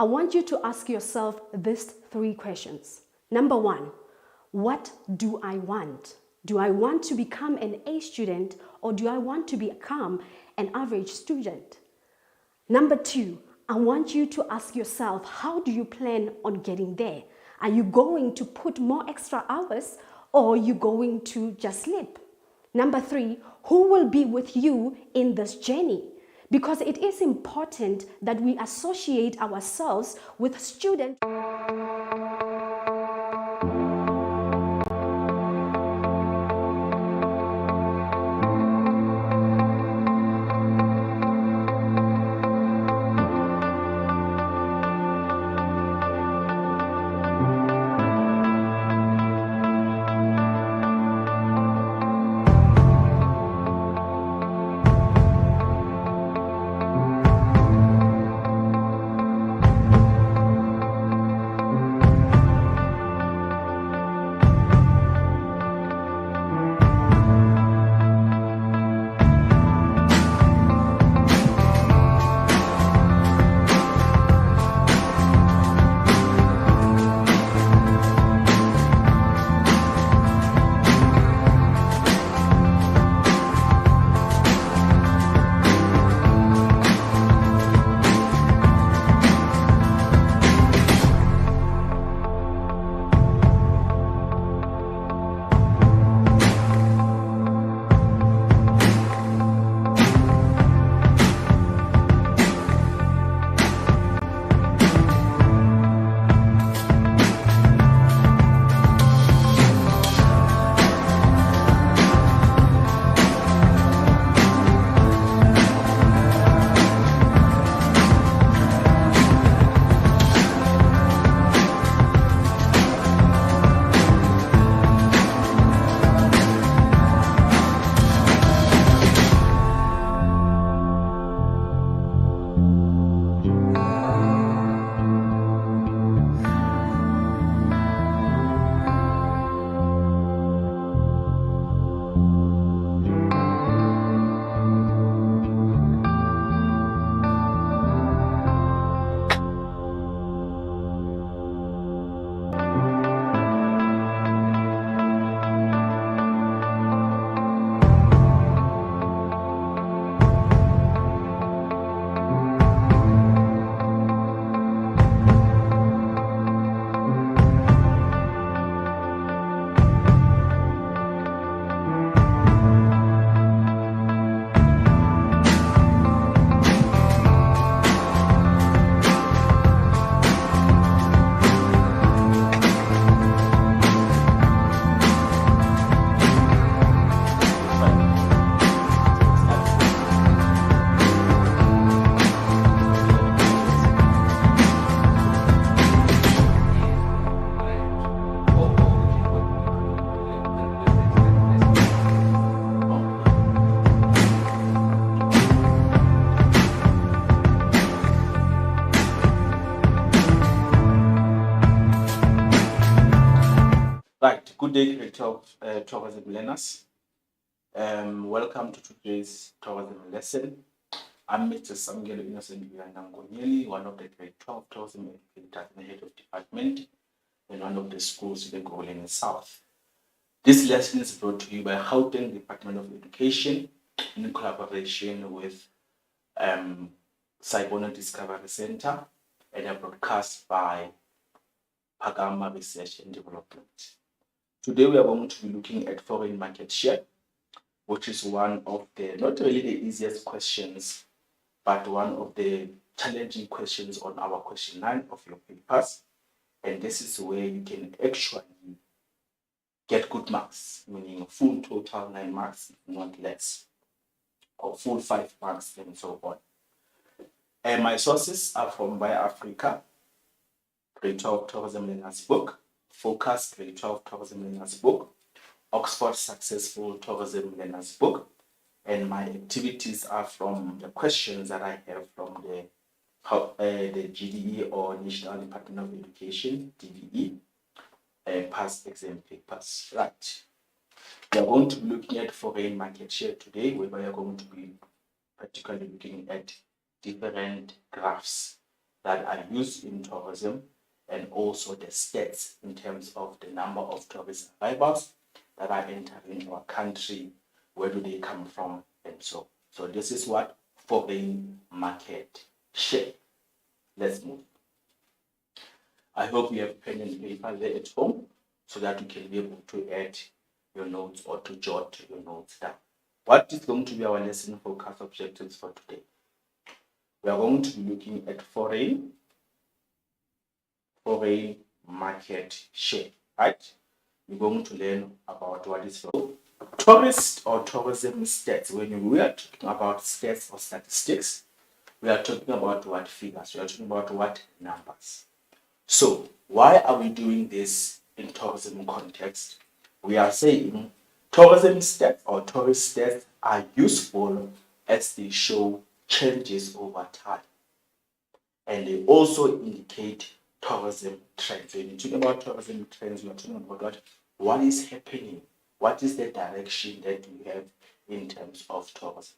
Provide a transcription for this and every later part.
I want you to ask yourself these 3 questions. Number 1, what do I want? Do I want to become an A student or do I want to become an average student? Number 2, I want you to ask yourself, how do you plan on getting there? Are you going to put more extra hours or are you going to just sleep? Number 3, who will be with you in this journey? Because it is important that we associate ourselves with students. Right, good day, grade 12 tourism learners. Welcome to today's tourism lesson. I'm Mr. Samgelo Innocent Ngonyeli, one of the grade 12 tourism educators in the head of department in one of the schools in the Golden South. This lesson is brought to you by Gauteng Department of Education in collaboration with Saibono Discovery Center and a broadcast by Pagama Research and Development. Today we are going to be looking at foreign market share, which is one of the, not really the easiest questions, but one of the challenging questions on our question 9 of your papers. And this is where you can actually get good marks, meaning full total 9 marks, not less, or full 5 marks, and so on. And my sources are from Via Africa, grade 12 tourism learners book, Focus grade 12 tourism learners book, Oxford Successful Tourism Learners book, and my activities are from the questions that I have from the GDE or National Department of Education, DDE, past exam papers. Right. We are going to be looking at foreign market share today, where we are going to be particularly looking at different graphs that are used in tourism, and also the stats in terms of the number of tourist arrivals that are entering our country, where do they come from, and so. So this is what foreign market share. Let's move. I hope you have pen and paper there at home so that you can be able to add your notes or to jot your notes down. What is going to be our lesson focus objectives for today? We are going to be looking at foreign market share, right? We're going to learn about what is tourist or tourism stats. When we are talking about stats or statistics, we are talking about what figures, we are talking about what numbers. So why are we doing this in tourism context? We are saying tourism stats or tourist stats are useful as they show changes over time. And they also indicate tourism trends. When you talk about tourism trends, you are talking about what is happening, what is the direction that we have in terms of tourism.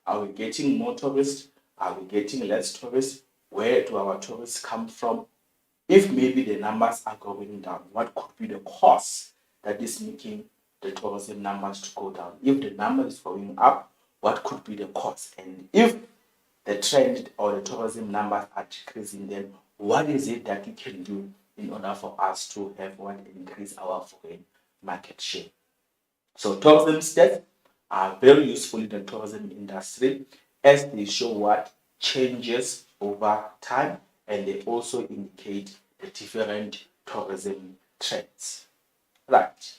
Are we getting more tourists? Are we getting less tourists? Where do our tourists come from? If maybe the numbers are going down, what could be the cause that is making the tourism numbers to go down? If the number is going up, what could be the cause? And if the trend or the tourism numbers are decreasing, then what is it that we can do in order for us to have increase our foreign market share? So tourism stats are very useful in the tourism industry as they show what changes over time, and they also indicate the different tourism trends. Right.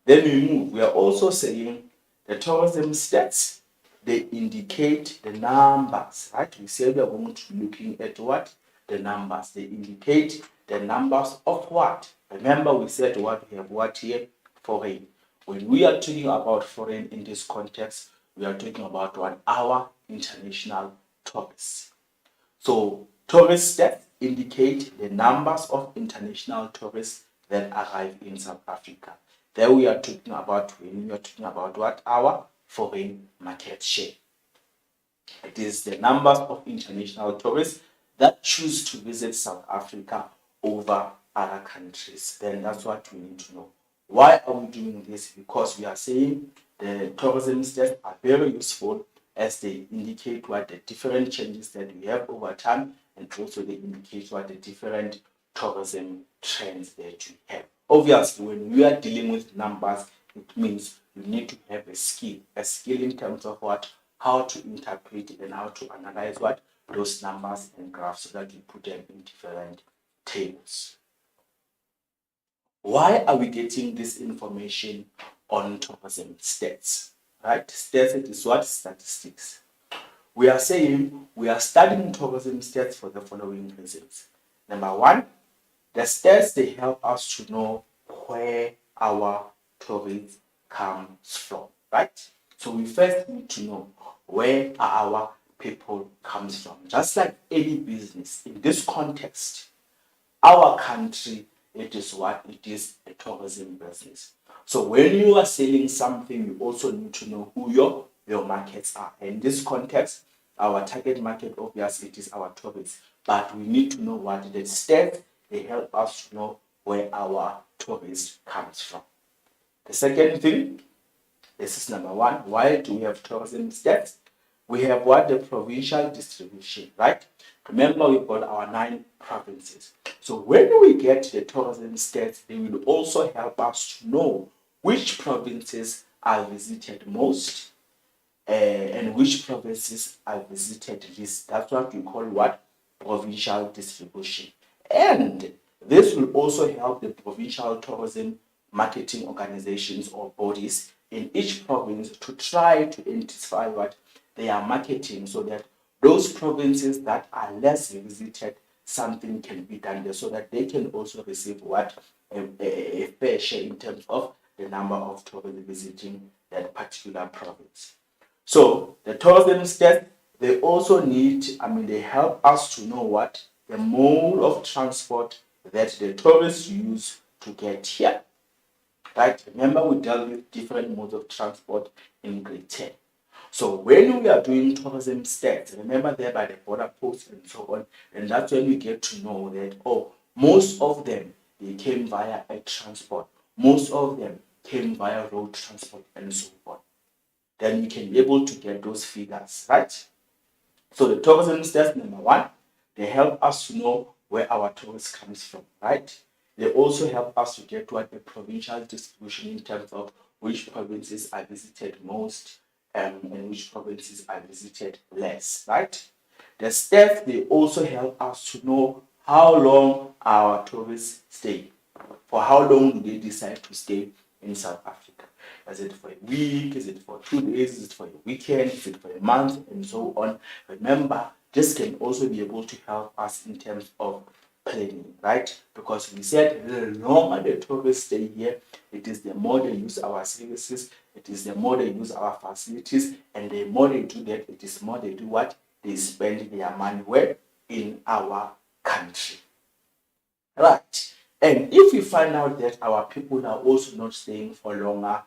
Then we move. We are also saying the tourism stats, they indicate the numbers, right? We said we are going to be looking at what? The numbers. They indicate the numbers of what? Remember we said what we have what here? Foreign. When we are talking about foreign in this context, we are talking about what? Our international tourists. So tourist stats indicate the numbers of international tourists that arrive in South Africa. There we are talking about when we are talking about what? Our foreign market share. It is the numbers of international tourists that choose to visit South Africa over other countries. Then that's what we need to know. Why are we doing this? Because we are saying the tourism stats are very useful as they indicate what the different changes that we have over time, and also they indicate what the different tourism trends that we have. Obviously, when we are dealing with numbers, it means you need to have a skill in terms of what, how to interpret and how to analyze what those numbers and graphs so that you put them in different tables. Why are we getting this information on tourism stats? Right? Stats is what? Statistics. We are saying we are studying tourism stats for the following reasons. Number one, the stats, they help us to know where our tourists comes from, right? So we first need to know where our people comes from. Just like any business, in this context, our country, it is what? It is a tourism business. So when you are selling something, you also need to know who your markets are. In this context, our target market, obviously, it is our tourists. But we need to know what the stats, they help us to know where our tourists comes from. The second thing, this is number one, why do we have tourism stats? We have what? The provincial distribution, right? Remember, we've got our 9 provinces. So when we get the tourism stats, they will also help us to know which provinces are visited most and which provinces are visited least. That's what we call what? Provincial distribution. And this will also help the provincial tourism marketing organizations or bodies in each province to try to identify what they are marketing, so that those provinces that are less visited, something can be done there so that they can also receive what? A fair share in terms of the number of tourists visiting that particular province. So the tourism stats, they also need, they help us to know what? The mode of transport that the tourists use to get here. Right? Remember, we dealt with different modes of transport in grade 10. So when we are doing tourism stats, remember there by the border posts and so on, and that's when we get to know that, oh, most of them, they came via air transport. Most of them came via road transport and so on. Then you can be able to get those figures, right? So the tourism stats, number one, they help us to know where our tourists comes from, right? They also help us to get what the provincial distribution in terms of which provinces are visited most and which provinces are visited less, right? The stats, they also help us to know how long our tourists stay. For how long do they decide to stay in South Africa? Is it for a week? Is it for 2 days? Is it for a weekend? Is it for a month? And so on. Remember, this can also be able to help us in terms of planning, right? Because we said the longer the tourists stay here, it is the more they use our services, it is the more they use our facilities, and the more they do that, it is more they do what? They spend their money where? In our country. Right. And if we find out that our people are also not staying for longer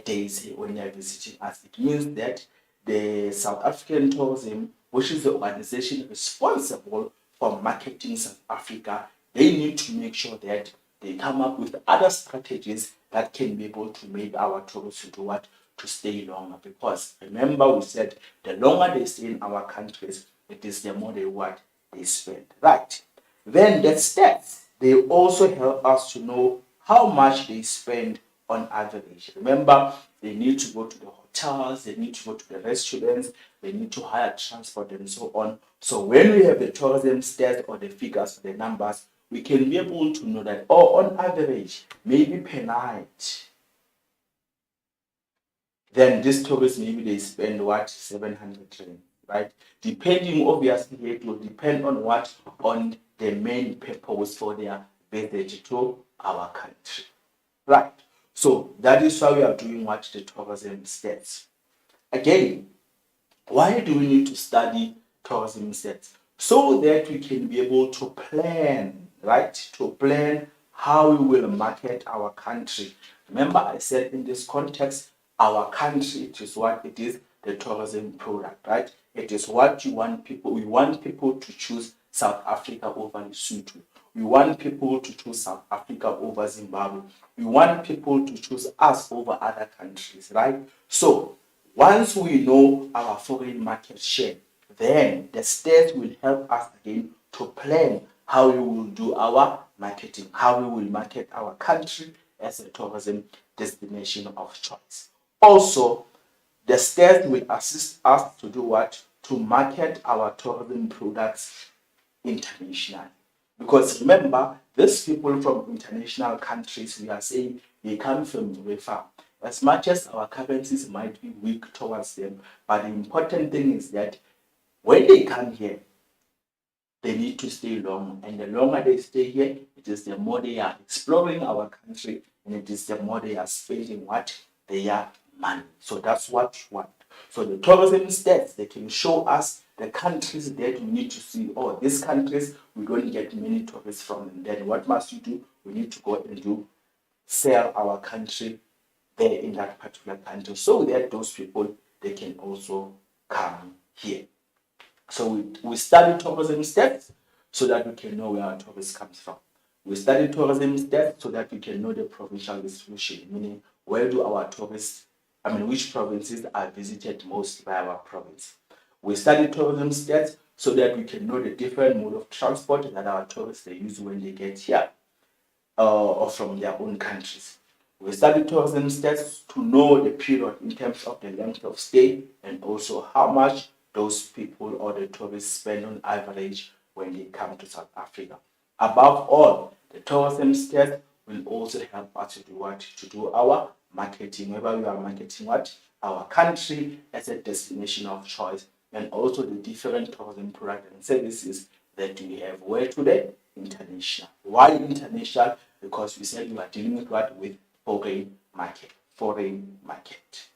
days when they are visiting us, it means that the South African Tourism, which is the organization responsible for marketing South Africa, they need to make sure that they come up with other strategies that can be able to make our tourists do what? To stay longer. Because remember, we said the longer they stay in our countries, it is the more they what? They spend. Right. Then the stats, they also help us to know how much they spend on average. Remember, they need to go to the hotels, they need to go to the restaurants, they need to hire transport and so on. So when we have the tourism stats or the figures, the numbers, we can be able to know that, oh, on average, maybe per night, then these tourists, maybe they spend what? 700 rand, right? Depending, obviously, it will depend on what? On the main purpose for their visit to our country, right? So that is why we are doing what? The tourism stats. Again, why do we need to study tourism stats? So that we can be able to plan, right? To plan how we will market our country. Remember, I said in this context, our country, it is what it is, the tourism product, right? It is what you want people, we want people to choose South Africa over Lesotho. We want people to choose South Africa over Zimbabwe. We want people to choose us over other countries, right? So once we know our foreign market share, then the state will help us again to plan how we will do our marketing, how we will market our country as a tourism destination of choice. Also, the state will assist us to do what? To market our tourism products internationally. Because remember, these people from international countries, we are saying they come from very far. As much as our currencies might be weak towards them, but the important thing is that when they come here, they need to stay long. And the longer they stay here, it is the more they are exploring our country, and it is the more they are spending what? Their money. So that's what we want. So the tourism stats, they can show us the countries that we need to see. Oh, these countries, we don't get many tourists from them. Then what must you do? We need to go and do sell our country there in that particular country so that those people, they can also come here. So we study tourism stats so that we can know where our tourists comes from. We study tourism stats so that we can know the provincial distribution, meaning where do our tourists, which provinces are visited most by our province. We study tourism stats so that we can know the different mode of transport that our tourists they use when they get here or from their own countries. We study tourism stats to know the period in terms of the length of stay and also how much those people or the tourists spend on average when they come to South Africa. Above all, the tourism stats will also help us to do what? To do our marketing, whether we are marketing what? Our country as a destination of choice, and also the different tourism products and services that we have. Where today? International. Why international? Because we said we are dealing with what? With foreign market. Foreign market.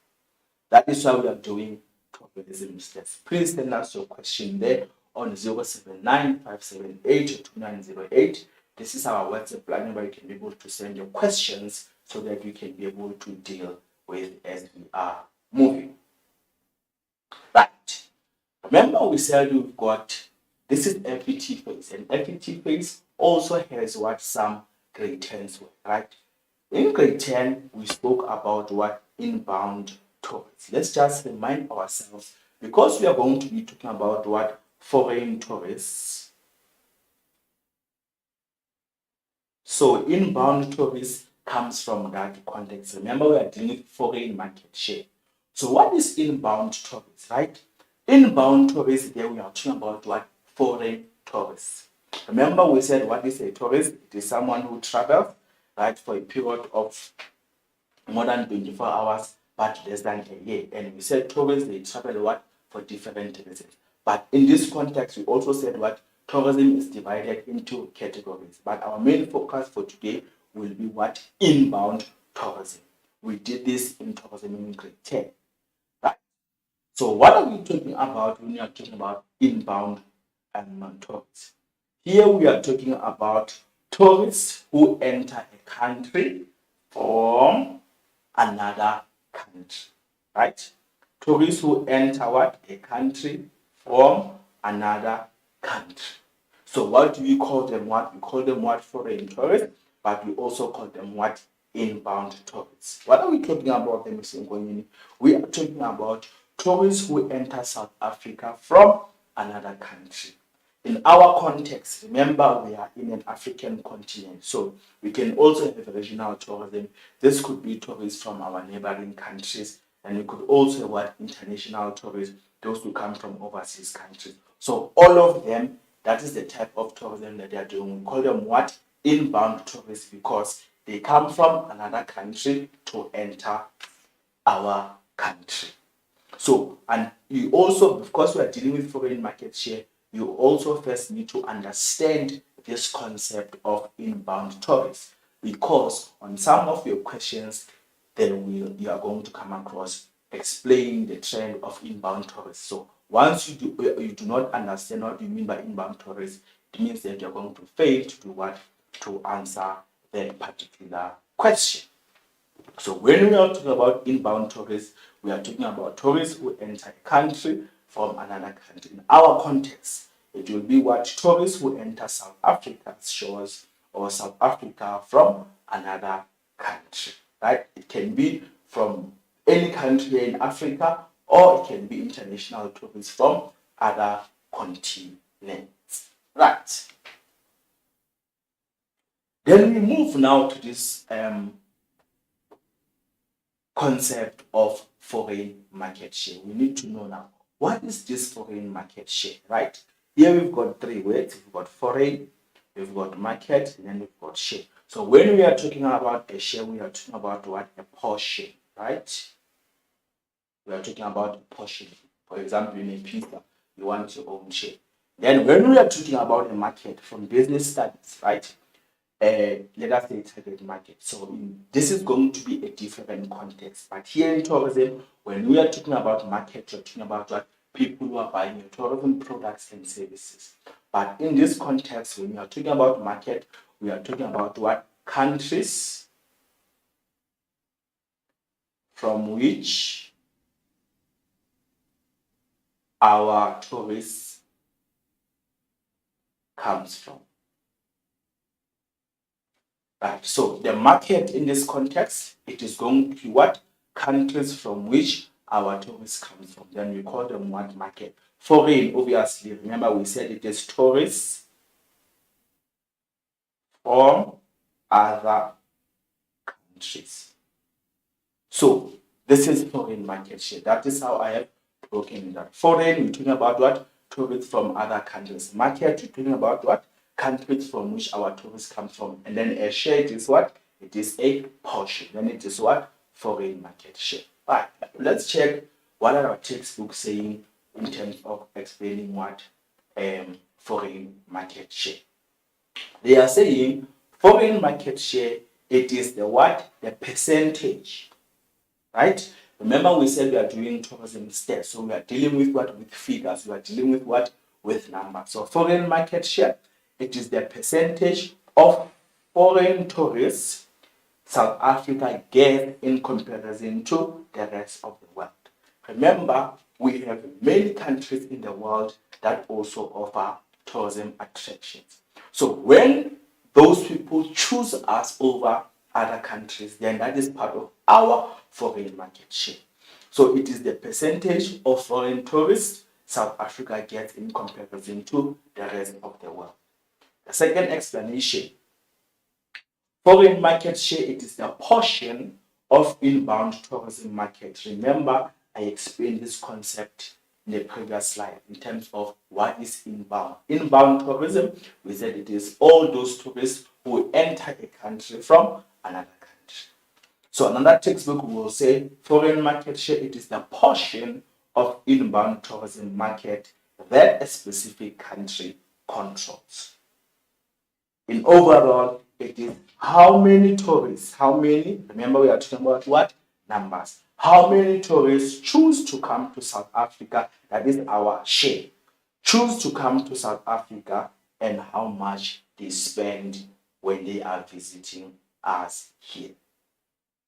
That is why we are doing tourism stats. Please send us your question there on 079-578-2908. This is our WhatsApp line where you can be able to send your questions so that we can be able to deal with as we are moving. Remember we said we've got, this is FET phase, and FET phase also has what some grade 10s were, right? In grade 10, we spoke about what inbound tourists. Let's just remind ourselves, because we are going to be talking about what foreign tourists. So inbound tourists comes from that context. Remember, we are dealing with foreign market share. So what is inbound tourists, right? Inbound tourists, there we are talking about what? Foreign tourists. Remember, we said what is a tourist? It is someone who travels, right, for a period of more than 24 hours, but less than a year. And we said tourists, they travel what? For different reasons. But in this context, we also said what? Tourism is divided into categories. But our main focus for today will be what? Inbound tourism. We did this in tourism in grade 10. Right? So what are we talking about when we are talking about inbound tourists? Here we are talking about tourists who enter a country from another country, right? Tourists who enter what? A country from another country. So what do we call them? What? We call them what? Foreign tourists, but we also call them what? Inbound tourists. What are we talking about them? We are talking about tourists who enter South Africa from another country. In our context, remember we are in an African continent, so we can also have regional tourism. This could be tourists from our neighboring countries, and we could also have what? International tourists, those who come from overseas countries. So all of them, that is the type of tourism that they are doing. We call them what? Inbound tourists, because they come from another country to enter our country. So, and you also, because we are dealing with foreign market share, you also first need to understand this concept of inbound tourists, because on some of your questions, you are going to come across explaining the trend of inbound tourists. So once you do not understand what you mean by inbound tourists, it means that you're going to fail to do what? To answer that particular question. So when we are talking about inbound tourists, we are talking about tourists who enter a country from another country. In our context, it will be what? Tourists who enter South Africa's shores or South Africa from another country, right? It can be from any country in Africa, or it can be international tourists from other continents, right? Then we move now to this concept of foreign market share. We need to know now, what is this foreign market share, right? Here we've got three words. We've got foreign, we've got market, and then we've got share. So when we are talking about a share, we are talking about what? A portion, right? We are talking about a portion. For example, in a pizza, you want your own share. Then when we are talking about a market from business studies, right? Let us say target market. So this is going to be a different context. But here in tourism, when we are talking about market, we're talking about what? People who are buying your tourism products and services. But in this context, when we are talking about market, we are talking about what? Countries from which our tourists comes from. Right. So the market in this context, it is going to be what? Countries from which our tourists come from. Then we call them what? Market. Foreign, obviously, remember we said it is tourists from other countries. So this is foreign market share. That is how I have broken it up. Foreign, we're talking about what? Tourists from other countries. Market, we're talking about what? Countries from which our tourists come from. And then a share, it is what? It is a portion. Then it is what? Foreign market share. Right. Let's check what are our textbooks saying in terms of explaining what foreign market share. They are saying foreign market share, it is the what? The percentage. Right? Remember we said we are doing tourism stats. So we are dealing with what? With figures. We are dealing with what? With numbers. So foreign market share, it is the percentage of foreign tourists South Africa gets in comparison to the rest of the world. Remember, we have many countries in the world that also offer tourism attractions. So when those people choose us over other countries, then that is part of our foreign market share. So it is the percentage of foreign tourists South Africa gets in comparison to the rest of the world. The second explanation, foreign market share, it is the portion of inbound tourism market. Remember, I explained this concept in the previous slide in terms of what is inbound. Inbound tourism, we said it is all those tourists who enter a country from another country. So another textbook will say foreign market share, it is the portion of inbound tourism market that a specific country controls. In overall, it is how many tourists, remember we are talking about what? Numbers. How many tourists choose to come to South Africa, that is our share, choose to come to South Africa, and how much they spend when they are visiting us here.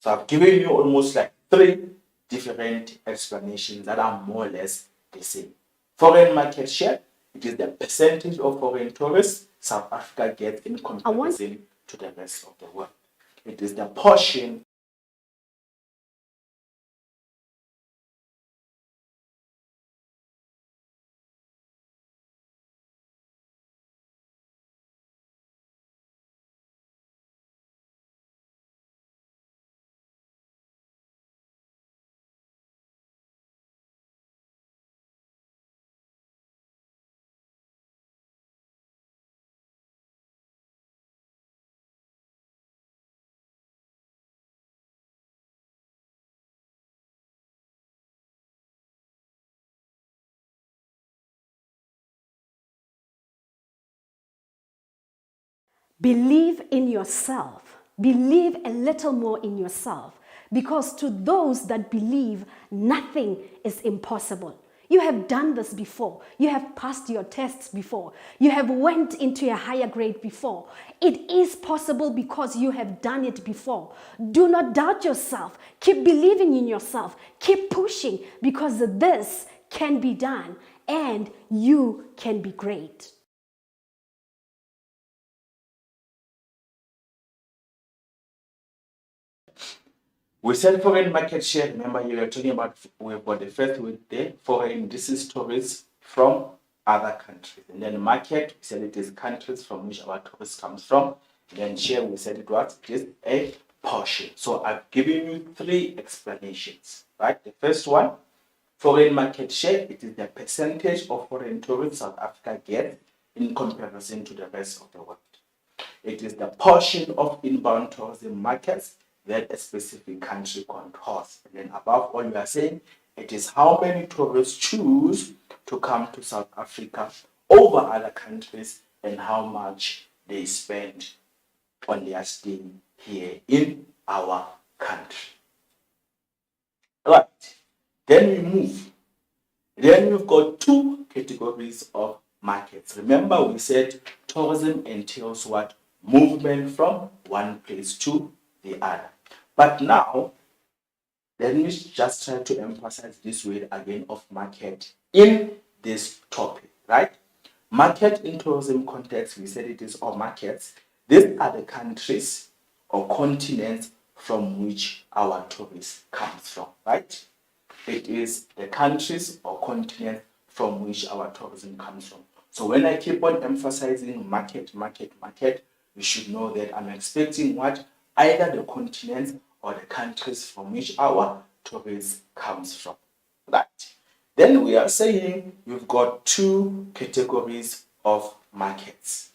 So I've given you almost like 3 different explanations that are more or less the same. Foreign market share, it is the percentage of foreign tourists South Africa gets in comparison to the rest of the world. It is the portion Believe in yourself. Believe a little more in yourself, because to those that believe, nothing is impossible. You have done this before. You have passed your tests before. You have went into a higher grade before. It is possible because you have done it before. Do not doubt yourself. Keep believing in yourself. Keep pushing, because this can be done and you can be great. we said foreign market share. Remember, you were talking about, we've got the first word there, foreign, this is tourists from other countries. And then market, we said it is countries from which our tourists comes from. And then share, we said it was just a portion. So I've given you 3 explanations, right? The first one, foreign market share, it is the percentage of foreign tourists South Africa gets in comparison to the rest of the world. It is the portion of inbound tourism markets that a specific country controls. And then above all, you are saying it is how many tourists choose to come to South Africa over other countries and how much they spend on their stay here in our country. Right, then we move. Then we've got 2 categories of markets. Remember, we said tourism entails what? Movement from one place to the other. But now, let me just try to emphasize this word again of market in this topic, right? Market in tourism context, we said it is all markets. These are the countries or continents from which our tourists comes from, right? It is the countries or continents from which our tourism comes from. So when I keep on emphasizing market, you should know that I'm expecting what? Either the continents or the countries from which our tourists comes from. Right. Then we are saying you've got 2 categories of markets.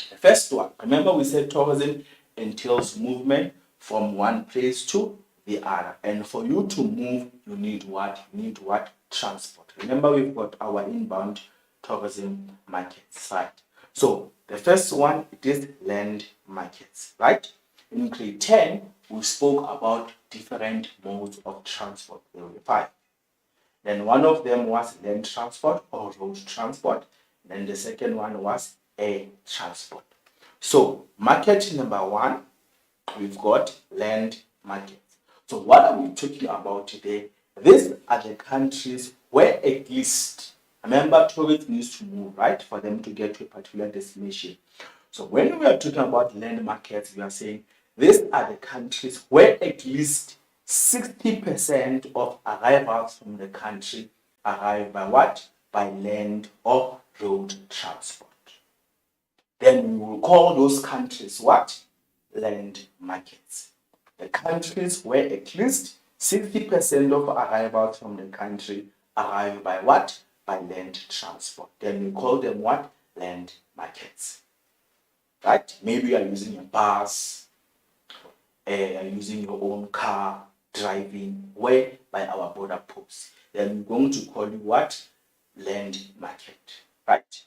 The first one, remember we said tourism entails movement from one place to the other. And for you to move, you need what? You need what? Transport. Remember, we've got our inbound tourism markets, right? So the first one, it is land markets, right? In grade 10, we spoke about different modes of transport. There were 5. Then one of them was land transport or road transport. Then the second one was air transport. So market number 1, we've got land markets. So what are we talking about today? These are the countries where at least, remember, tourists need to move, right, for them to get to a particular destination. So when we are talking about land markets, we are saying these are the countries where at least 60% of arrivals from the country arrive by what? By land or road transport. Then we will call those countries what? Land markets. The countries where at least 60% of arrivals from the country arrive by what? By land transport. Then we call them what? Land markets. Right? Maybe you are using a bus, using your own car, driving where by our border posts. Then we're going to call you what? Land market. Right?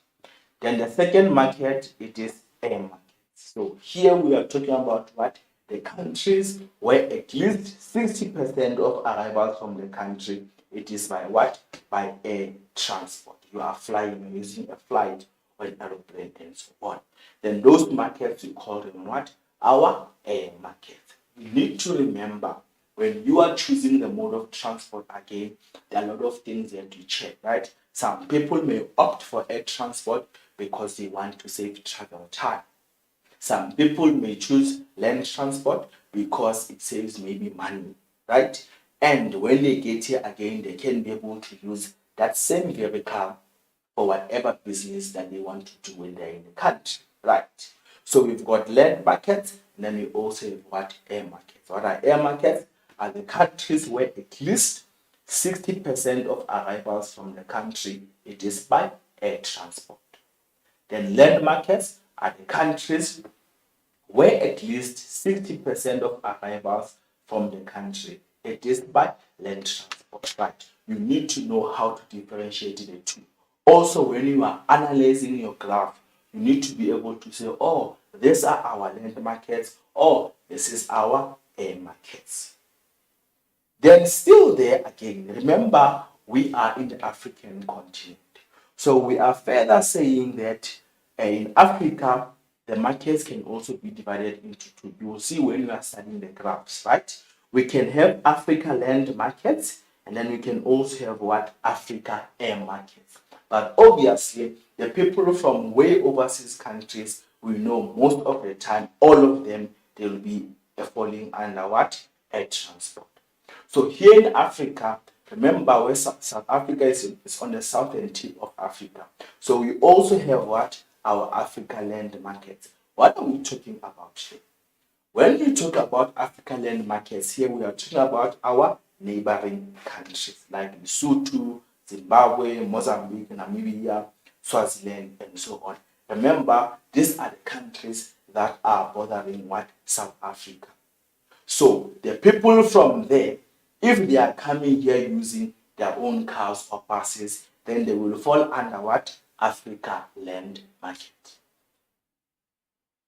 Then the second market, it is air market. So here we are talking about what? The countries where at least 60% of arrivals from the country, it is by what? By air transport. You are flying, you're using a flight or an aeroplane and so on. Then those markets, we call them what? Our air market. You need to remember when you are choosing the mode of transport again, there are a lot of things you have to check, right? Some people may opt for air transport because they want to save travel time. Some people may choose land transport because it saves maybe money, right? And when they get here again, they can be able to use that same vehicle for whatever business that they want to do when they're in the country, right? So we've got land markets, and then we also have what? Air markets. What are air markets? Are the countries where at least 60% of arrivals from the country, it is by air transport. Then land markets are the countries where at least 60% of arrivals from the country, it is by land transport, right? You need to know how to differentiate the two. Also, when you are analyzing your graph, you need to be able to say, oh, these are our land markets, or this is our air markets. Then still there again, remember, we are in the African continent. So we are further saying that in Africa, the markets can also be divided into two. You will see when you are studying the graphs, right? We can have Africa land markets, and then we can also have what? Africa air markets. But obviously, the people from way overseas countries, we know most of the time, all of them, they will be falling under what? Air transport. So here in Africa, remember where South Africa is on the southern tip of Africa. So we also have what? Our Africa land markets. What are we talking about here? When we talk about Africa land markets, here we are talking about our neighboring countries like Lesotho, Zimbabwe, Mozambique, Namibia, Swaziland, and so on. Remember, these are the countries that are bordering what? South Africa. So the people from there, if they are coming here using their own cars or buses, then they will fall under what? Africa land market.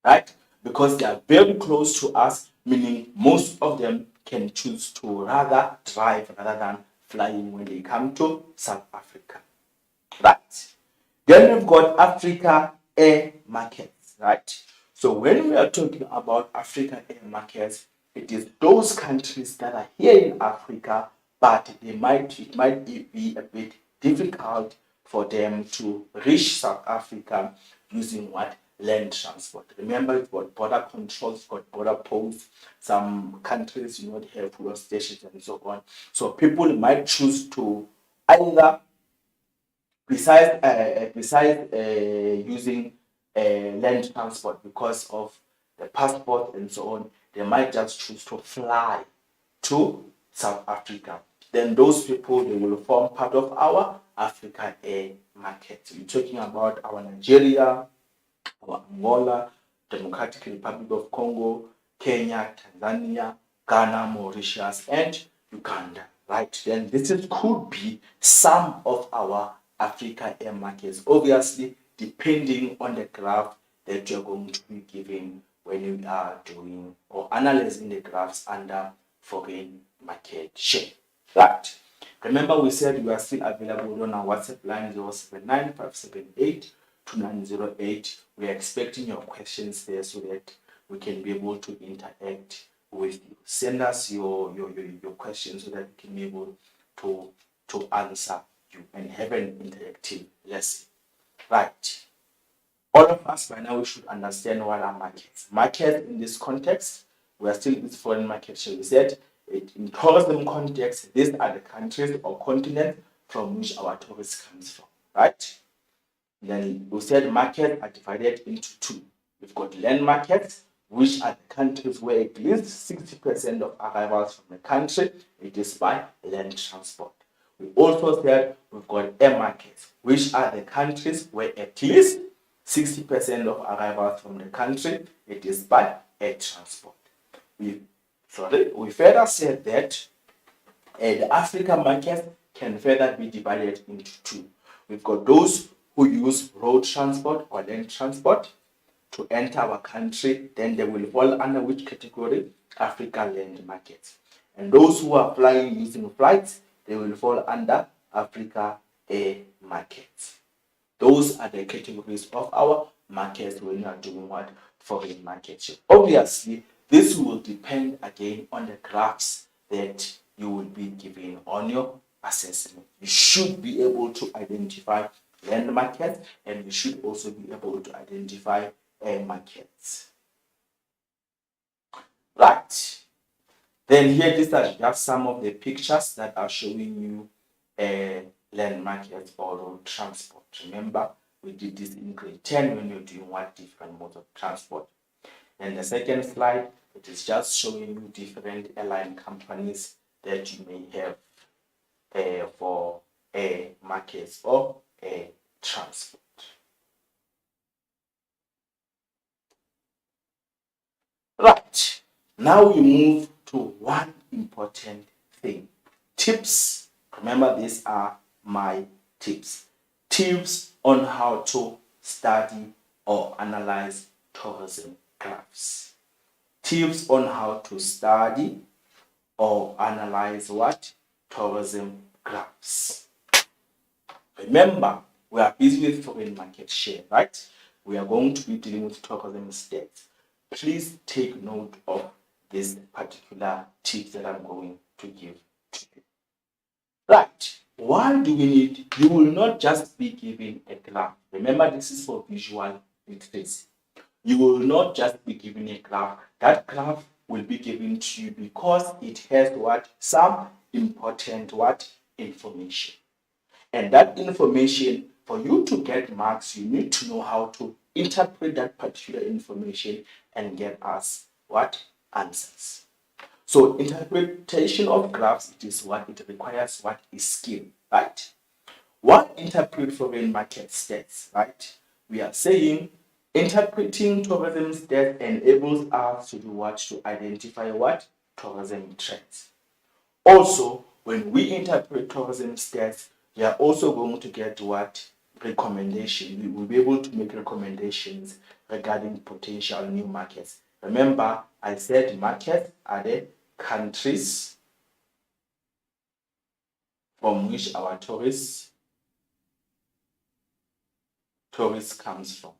Right? Because they are very close to us, meaning most of them can choose to rather drive rather than flying when they come to South Africa. Right? Then we've got Africa air markets, right? So when we are talking about Africa air markets, it is those countries that are here in Africa, but it might be a bit difficult for them to reach South Africa using what? Land transport. Remember, it's got border controls, it's got border posts. Some countries do not have fuel stations and so on. So people might choose to either, besides using land transport because of the passport and so on, they might just choose to fly to South Africa. Then those people, they will form part of our Africa air market. We're talking about our Nigeria, our Angola, Democratic Republic of Congo, Kenya, Tanzania, Ghana, Mauritius, and Uganda. Right? Then this could be some of our Africa air markets. Obviously, depending on the graph that you're going to be given when you are doing or analyzing the graphs under foreign market share. Right. Remember, we said we are still available on our WhatsApp line 0795782908. We are expecting your questions there so that we can be able to interact with you. Send us your questions so that we can be able to answer you and have an interactive lesson. Right. All of us by now we should understand what are markets. Markets in this context, we are still in this foreign market share. We said in tourism context, these are the countries or continents from which our tourists comes from, right? Then we said markets are divided into two. We've got land markets, which are the countries where at least 60% of arrivals from the country it is by land transport. We also said we've got air markets, which are the countries where at least 60% of arrivals from the country it is by air transport. We further said that the African market can further be divided into two. We've got those who use road transport or land transport to enter our country, then they will fall under which category? African land markets. And those who are flying using flights, they will fall under Africa air markets. Those are the categories of our markets when you are doing what? Foreign market. Obviously, this will depend again on the graphs that you will be given on your assessment. You should be able to identify land markets and you should also be able to identify air markets. Right. Then here, these are just some of the pictures that are showing you land markets or road transport. Remember, we did this in grade 10 when you're doing what different modes of transport. And the second slide, it is just showing you different airline companies that you may have for air markets or air transport. Right. Now we move to one important thing. Tips. Remember, these are my tips. Tips on how to study or analyze tourism graphs. Tips on how to study or analyze what? Tourism graphs. Remember, we are busy with foreign market share, right? We are going to be dealing with tourism stats. Please take note of this particular tip that I'm going to give to you. Right. Why do we need? You will not just be given a graph. Remember, this is for visual literacy. You will not just be given a graph. That graph will be given to you because it has what? Some important what? Information. And that information, for you to get marks, you need to know how to interpret that particular information and get us what? Answers. So interpretation of graphs, it is what it requires, what is skill, right? What interpret foreign market stats, right? We are saying interpreting tourism stats enables us to do what? To identify what? Tourism trends. Also, when we interpret tourism stats, we are also going to get what? Recommendation. We will be able to make recommendations regarding potential new markets. Remember, I said markets are the countries from which our tourists comes from.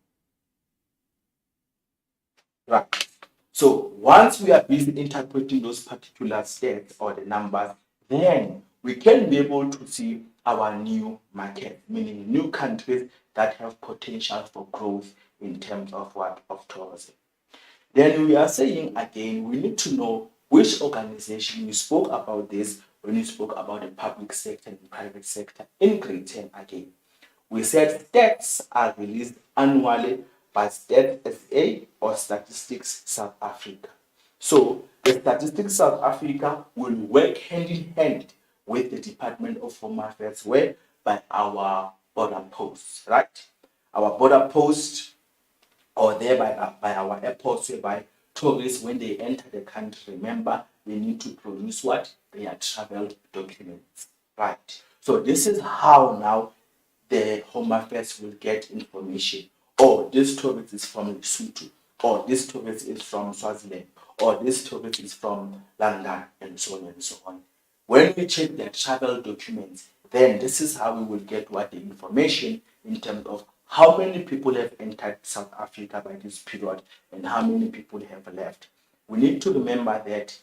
Right. So once we are busy interpreting those particular stats or the numbers, then we can be able to see our new market, meaning new countries that have potential for growth in terms of what? Of tourism. Then we are saying again, we need to know which organization. We spoke about this when we spoke about the public sector and private sector in grade 10 again. We said stats are released annually by Stats SA or Statistics South Africa. So the Statistics South Africa will work hand in hand with the Department of Home Affairs, where by our border posts, right? Our border posts, or thereby by our airports, whereby tourists, when they enter the country, remember, they need to produce what? Their travel documents, right? So this is how now the Home Affairs will get information. Oh, this tourist is from Lesotho, or this tourist is from Swaziland, or this tourist is from London, and so on and so on. When we check their travel documents, then this is how we will get what? The information in terms of how many people have entered South Africa by this period and how many people have left. We need to remember that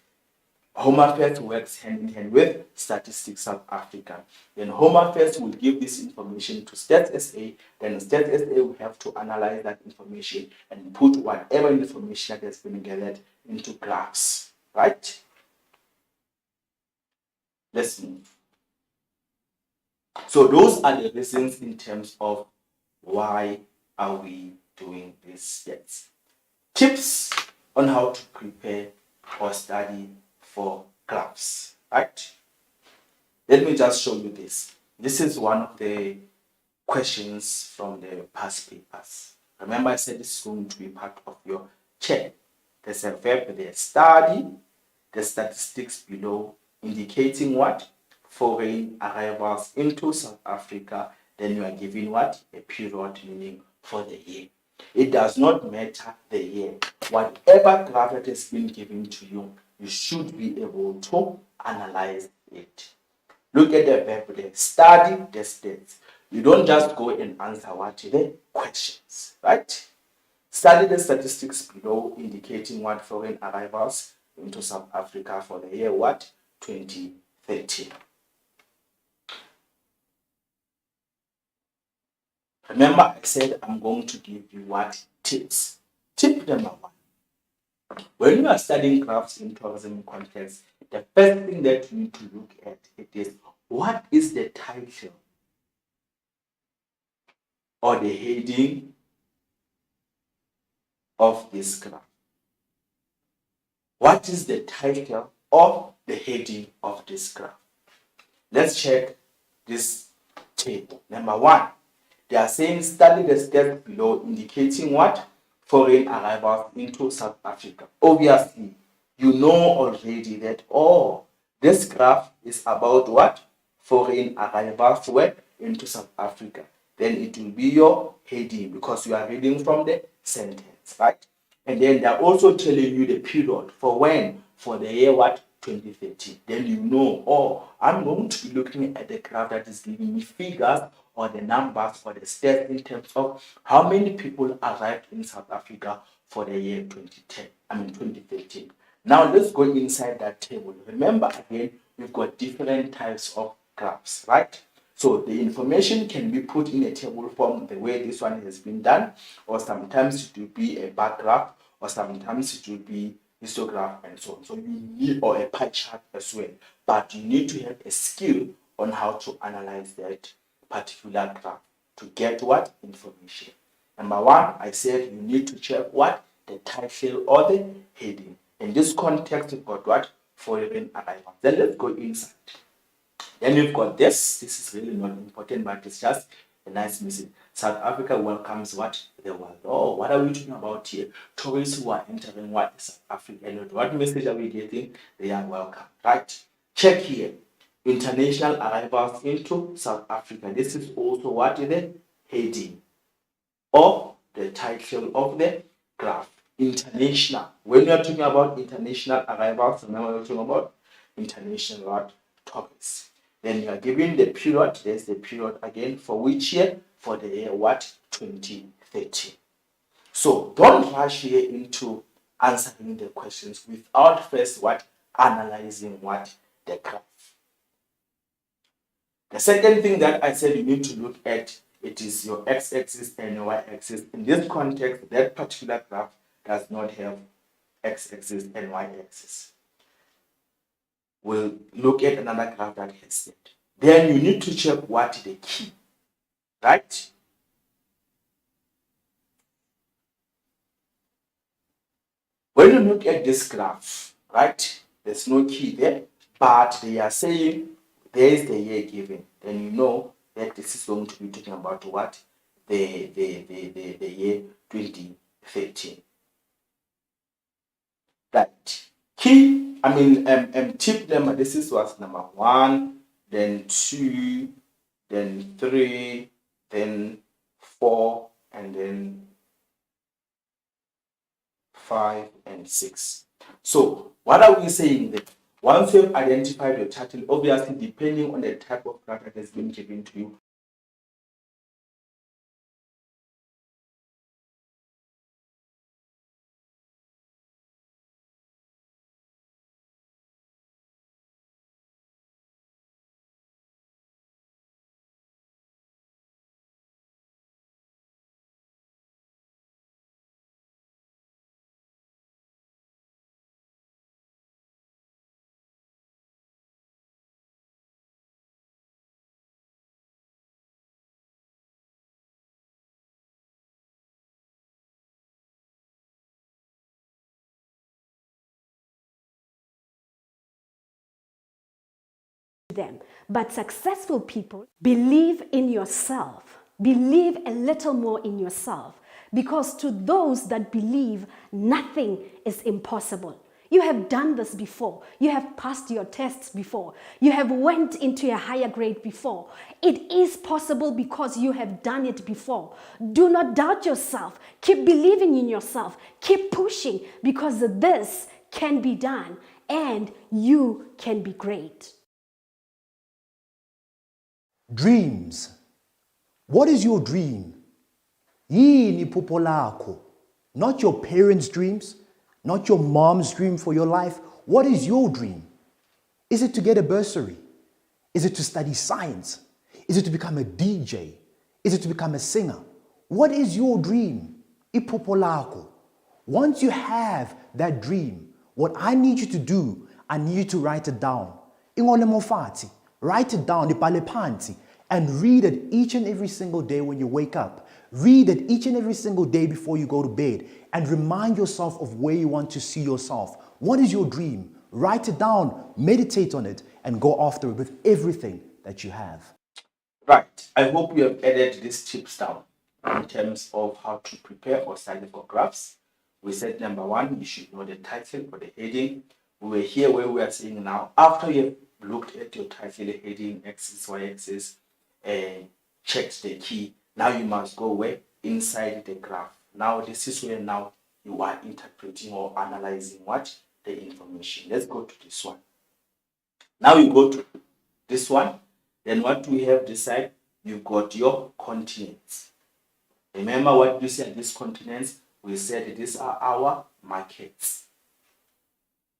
Home Affairs works hand in hand with Statistics South Africa. Then Home Affairs will give this information to Stats SA. Then Stats SA will have to analyze that information and put whatever information that has been gathered into graphs. Right? Let's move. So those are the reasons in terms of why are we doing this yet. Tips on how to prepare or study for graphs, right? Let me just show you this. This is one of the questions from the past papers. Remember I said this is going to be part of your check. There's a verb there, study, the statistics below indicating what? Foreign arrivals into South Africa. Then you are given what? A period, meaning for the year. It does not matter the year. Whatever graph that has been given to you, you should be able to analyze it. Look at the verb there, study the stats. You don't just go and answer what the questions, right? Study the statistics below indicating what foreign arrivals into South Africa for the year what? 2013. Remember I said I'm going to give you what? Tips. Tip number 1. When you are studying graphs in tourism context, the first thing that you need to look at it is what is the title or the heading of this graph. What is the title or the heading of this graph? Let's check this table. Number 1, they are saying study the steps below indicating what? Foreign arrivals into South Africa. Obviously, you know already that, this graph is about what? Foreign arrivals where? Into South Africa. Then it will be your heading because you are reading from the sentence, right? And then they're also telling you the period for when? For the year what? 2013. Then you know, I'm going to be looking at the graph that is giving me figures or the numbers or the stats in terms of how many people arrived in South Africa for the year 2013. Now let's go inside that table. Remember again, we've got different types of graphs, right? So the information can be put in a table form the way this one has been done, or sometimes it will be a bar graph, or sometimes it will be histograph and so on. So you need, or a pie chart as well, but you need to have a skill on how to analyze that particular graph to get what? Information. Number 1, I said you need to check what? The title or the heading. In this context, we've got what? Foreign arrivals. Then let's go inside. Then we've got this. This is really not important, but it's just a nice message. South Africa welcomes what? The world. Oh, what are we talking about here? Tourists who are entering what? South Africa. And what message are we getting? They are welcome, right? Check here. International arrivals into South Africa. This is also what is the heading or the title of the graph. International. When you are talking about international arrivals, remember we're talking about international what? Tourists. Then you are given the period. There's the period again for which year? For the year what? 2013. So don't rush here into answering the questions without first what? Analyzing what? The graph. The second thing that I said you need to look at, it is your x-axis and your y-axis. In this context, that particular graph does not have x-axis and y-axis. We'll look at another graph that has that. Then you need to check what is the key, right? When you look at this graph, right, there's no key there, but they are saying there is the year given. Then you know that this is going to be talking about what? The year 2013. Right. Key, tip number, this was number 1, then 2, then 3, then 4, and then 5 and 6. So what are we saying there? Once you've identified your title, obviously depending on the type of graph that has been given to you, them. But successful people believe in yourself. Believe a little more in yourself. Because to those that believe, nothing is impossible. You have done this before. You have passed your tests before. You have went into a higher grade before. It is possible because you have done it before. Do not doubt yourself. Keep believing in yourself. Keep pushing because this can be done and you can be great. Dreams. What is your dream? Yini iphupho lakho? Not your parents' dreams, not your mom's dream for your life. What is your dream? Is it to get a bursary? Is it to study science? Is it to become a DJ? Is it to become a singer? What is your dream? Iphupho lakho. Once you have that dream, what I need you to do, I need you to write it down. Ingole mofati. Write it down, ibhale phansi, and read it each and every single day when you wake up. Read it each and every single day before you go to bed, and remind yourself of where you want to see yourself. What is your dream? Write it down, meditate on it, and go after it with everything that you have. Right. I hope you have added these tips down in terms of how to prepare or study for graphs. We said number one, you should know the title or the heading. We were here where we are saying now, after you have looked at your title, heading, axis, y-axis, and checked the key, now you must go where? Inside the graph. Now this is where now you are interpreting or analyzing what? The information. Let's go to this one. Now you go to this one. Then what we have this side, you've got your continents. Remember what you said, these continents, we said these are our markets.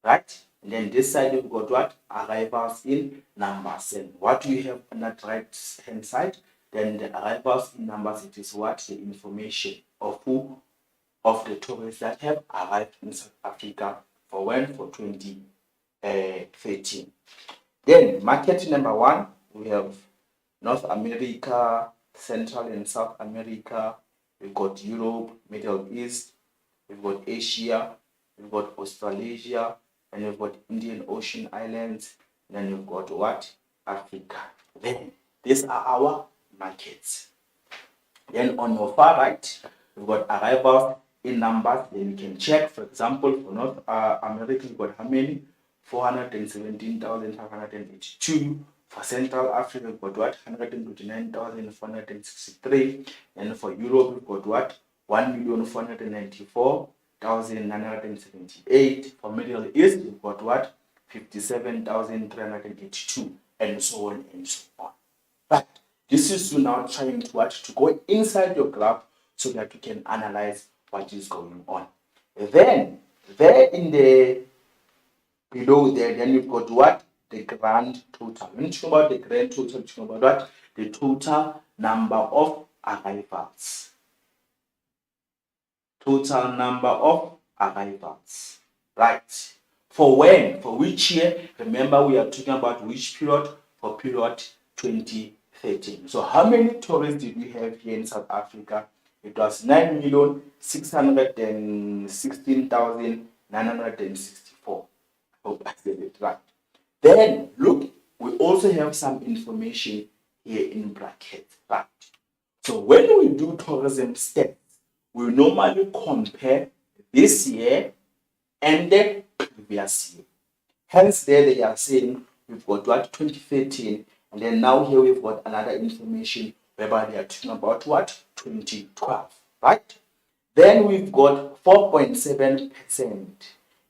Right? And then this side you've got what? Arrivals in numbers. And what you have on that right hand side, then the arrivals in numbers, it is what? The information of who? Of the tourists that have arrived in South Africa for when? For 2013. Then market number one, we have North America, Central and South America. We've got Europe, Middle East. We've got Asia. We've got Australasia. And we've got Indian Ocean Islands. And then we've got what? Africa. Then these are our markets. Then on your far right, we've got arrivals in numbers. Then you can check, for example, for North America, we've got how many? 417,582. For Central Africa, we've got what? 129,463. And for Europe, we've got what? 1,494,978. For Middle East, we've got what? 57,382. And so on and so on. Right. This is you now trying to what? To go inside your graph so that you can analyze what is going on. Then, there in the below there, then you've got what? The grand total. When you talk about the grand total, you talk about what? The total number of arrivals. Total number of arrivals. Right. For when? For which year? Remember, we are talking about which period? For period 2013. So how many tourists did we have here in South Africa? It was 9,616,964. Hope I said it right. Then look, we also have some information here in brackets, right? So when we do tourism stats, we normally compare this year and the previous year. Hence there they are saying we've got what? 2013, and then now here we've got another information whereby they are talking about what? 2012, right? Then we've got 4.7%.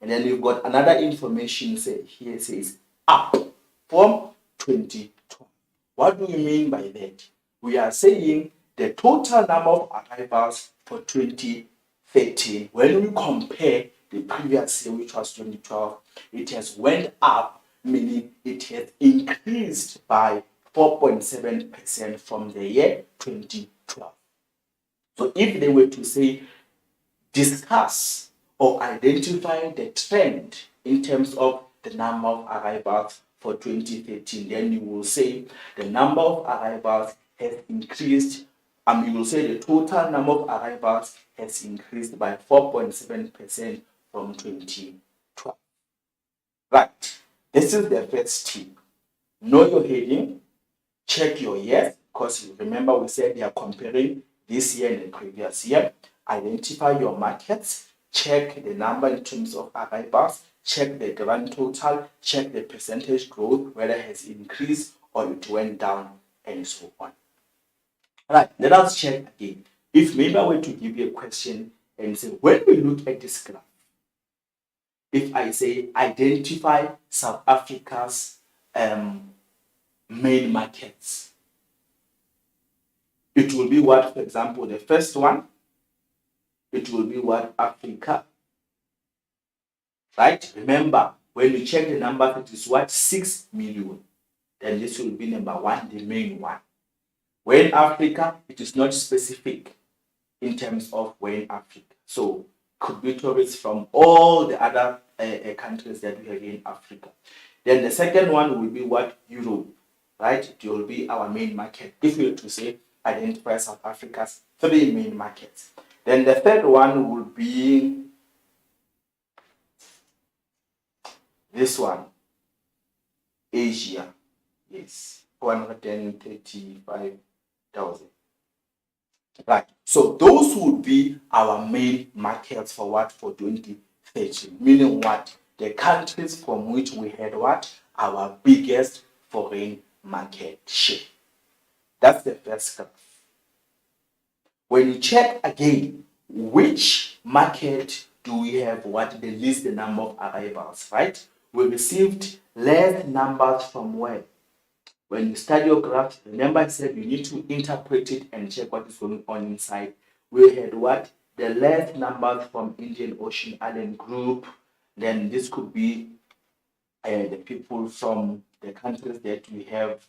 And then we've got another information here says up from 2012. What do we mean by that? We are saying the total number of arrivals for 2013, when we compare the previous year, which was 2012, it has went up, meaning it has increased by 4.7% from the year 2012. So if they were to say, discuss or identify the trend in terms of the number of arrivals for 2013, then you will say the number of arrivals has increased. You will say the total number of arrivals has increased by 4.7% from 2012. Right. This is the first tip. know your heading, check your years, because remember we said they are comparing this year and the previous year. Identify your markets, check the number in terms of arrivals, check the grand total, check the percentage growth, whether it has increased or it went down, and so on. Right, let us check again. If maybe I were to give you a question and say, when we look at this graph, if I say identify South Africa's main markets, it will be what, for example, the first one, it will be what, Africa, right? Remember, when you check the number, it is what, 6 million. Then this will be number one, the main one. When Africa, it is not specific in terms of when Africa. So could be tourists from all the other countries that we have in Africa. Then the second one will be what, Europe, right? It will be our main market. If we were to say identify South Africa's 3 main markets. Then the third one will be this one, Asia. Yes, 135,000. Right. So those would be our main markets for what, for 2030. Meaning what? The countries from which we had what? Our biggest foreign market share. That's the first graph. When you check again, which market do we have what, the least number of arrivals, right? We received less numbers from where? When you study your graph, remember I said you need to interpret it and check what is going on inside. We had what? The less numbers from Indian Ocean Island Group. Then this could be the people from the countries that we have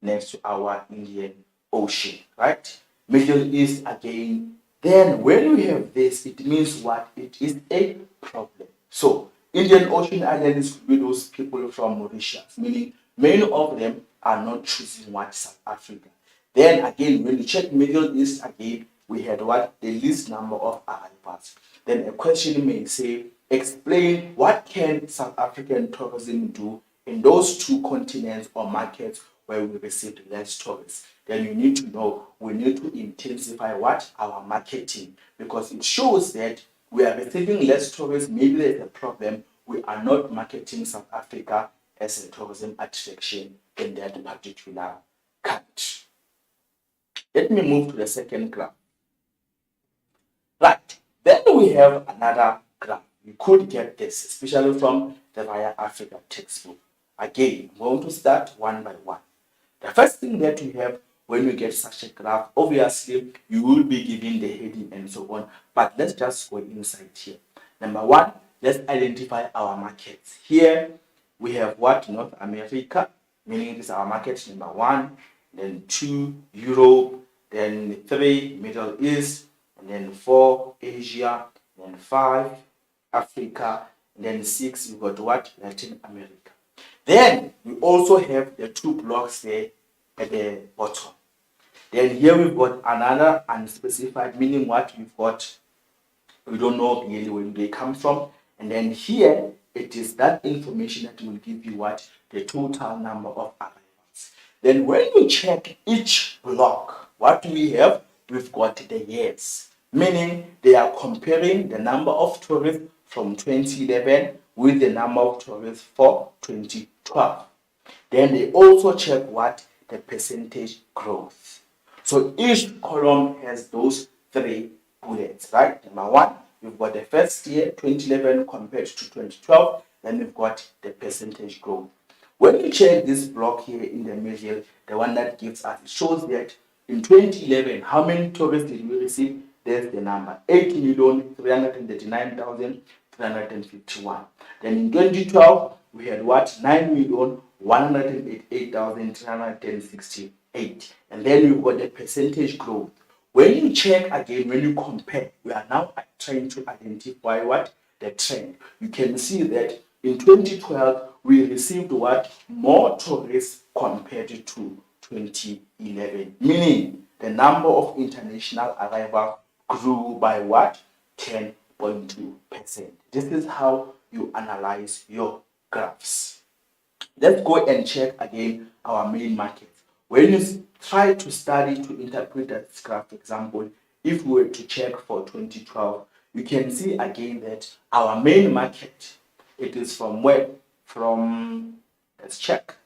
next to our Indian Ocean, right? Middle East again. Then when we have this, it means what? It is a problem. So Indian Ocean Islands could be those people from Mauritius, meaning many of them are not choosing what, South Africa. Then again, when you check Middle East again, we had what, the least number of arrivals. Then a question may say, explain what can South African tourism do in those two continents or markets where we received less tourists. Then you need to know we need to intensify what, our marketing, because it shows that we are receiving less tourists. Maybe there's a problem. We are not marketing South Africa as a tourism attraction in that particular country. Let me move to the second graph. Right, then we have another graph. You could get this, especially from the Via Africa textbook. Again, I'm going to start one by one. The first thing that we have when we get such a graph, obviously you will be given the heading and so on, but let's just go inside here. Number one, let's identify our markets. Here we have what, North America, meaning this is our market number one, then 2, Europe, then 3, Middle East, and then 4, Asia, then 5, Africa, and then 6, you got what, Latin America. Then we also have the 2 blocks there at the bottom. Then here we've got another unspecified, meaning what, we've got, we don't know really where they come from. And then here it is that information that will give you what, the total number of arrivals. Then when you check each block, what do we have? We've got the years, meaning they are comparing the number of tourists from 2011 with the number of tourists for 2012. Then they also check what, the percentage growth. So each column has those 3 bullets, right? Number one, we've got the first year, 2011 compared to 2012. Then we've got the percentage growth. When you check this block here in the middle, the one that gives us, it shows that in 2011, how many tourists did we receive? There's the number, 8,339,351. Then in 2012, we had what? 9,188,368. And then we've got the percentage growth. When you check again, when you compare, we are now trying to identify what? The trend. You can see that in 2012, we received what? More tourists compared to 2011. Meaning, the number of international arrivals grew by what? 10.2%. This is how you analyze your graphs. Let's go and check again our main markets. When you try to study to interpret that graph, for example, if we were to check for 2012, you can see again that our main market, it is from where? Let's check.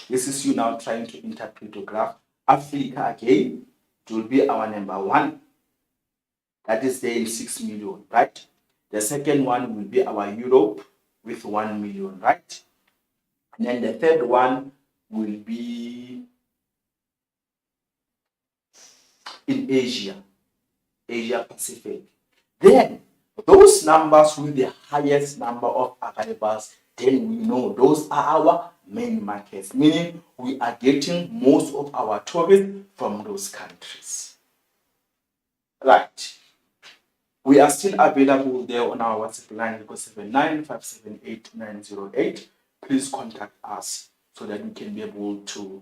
This is you now trying to interpret the graph. Africa again, it will be our number one. That is there in 6 million, right? The second one will be our Europe with 1 million, right? And then the third one will be in Asia Pacific. Then those numbers with the highest number of arrivals, then we know those are our main markets, meaning we are getting most of our tourists from those countries. Right. We are still available there on our WhatsApp line 07957820908. Please contact us so that we can be able to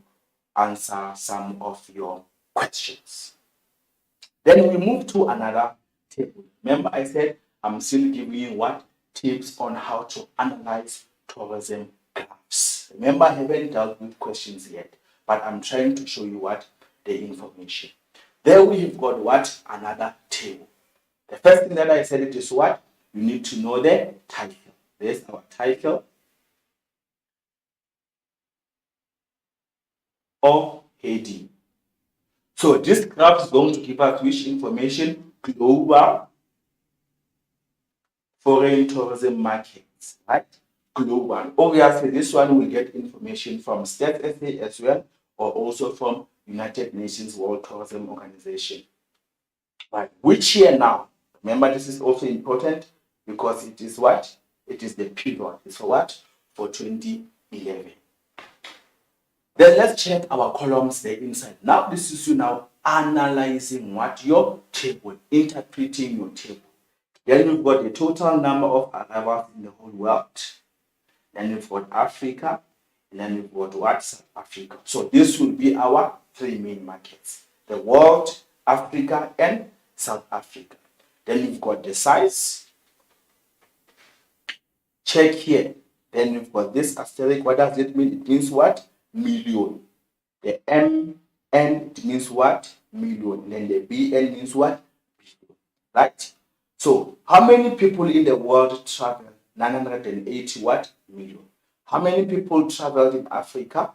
answer some of your questions. Then we move to another table. Remember, I said I'm still giving you what tips on how to analyze tourism graphs. Remember, I haven't dealt with questions yet, but I'm trying to show you what the information. There we've got what? Another table. The first thing that I said it is what? You need to know the title. There's our title or heading. So this graph is going to give us which information? Global foreign tourism markets, right? Global. Obviously, this one will get information from State SA as well, or also from United Nations World Tourism Organization. Right. Which year now? Remember, this is also important because it is what? It is the period. It's for what? For 2011. Then let's check our columns there inside. Now, this is you now analyzing what? Your table, interpreting your table. Then we've got the total number of arrivals in the whole world. Then we've got Africa. And then we've got what? South Africa. So this will be our three main markets. The world, Africa, and South Africa. Then we've got the size. Check here. Then we've got this asterisk. What does it mean? It means what? Million. The MN, it means what? Million. And then the BN means what? Billion. Right? So how many people in the world travel? 980 what? Million. How many people traveled in Africa?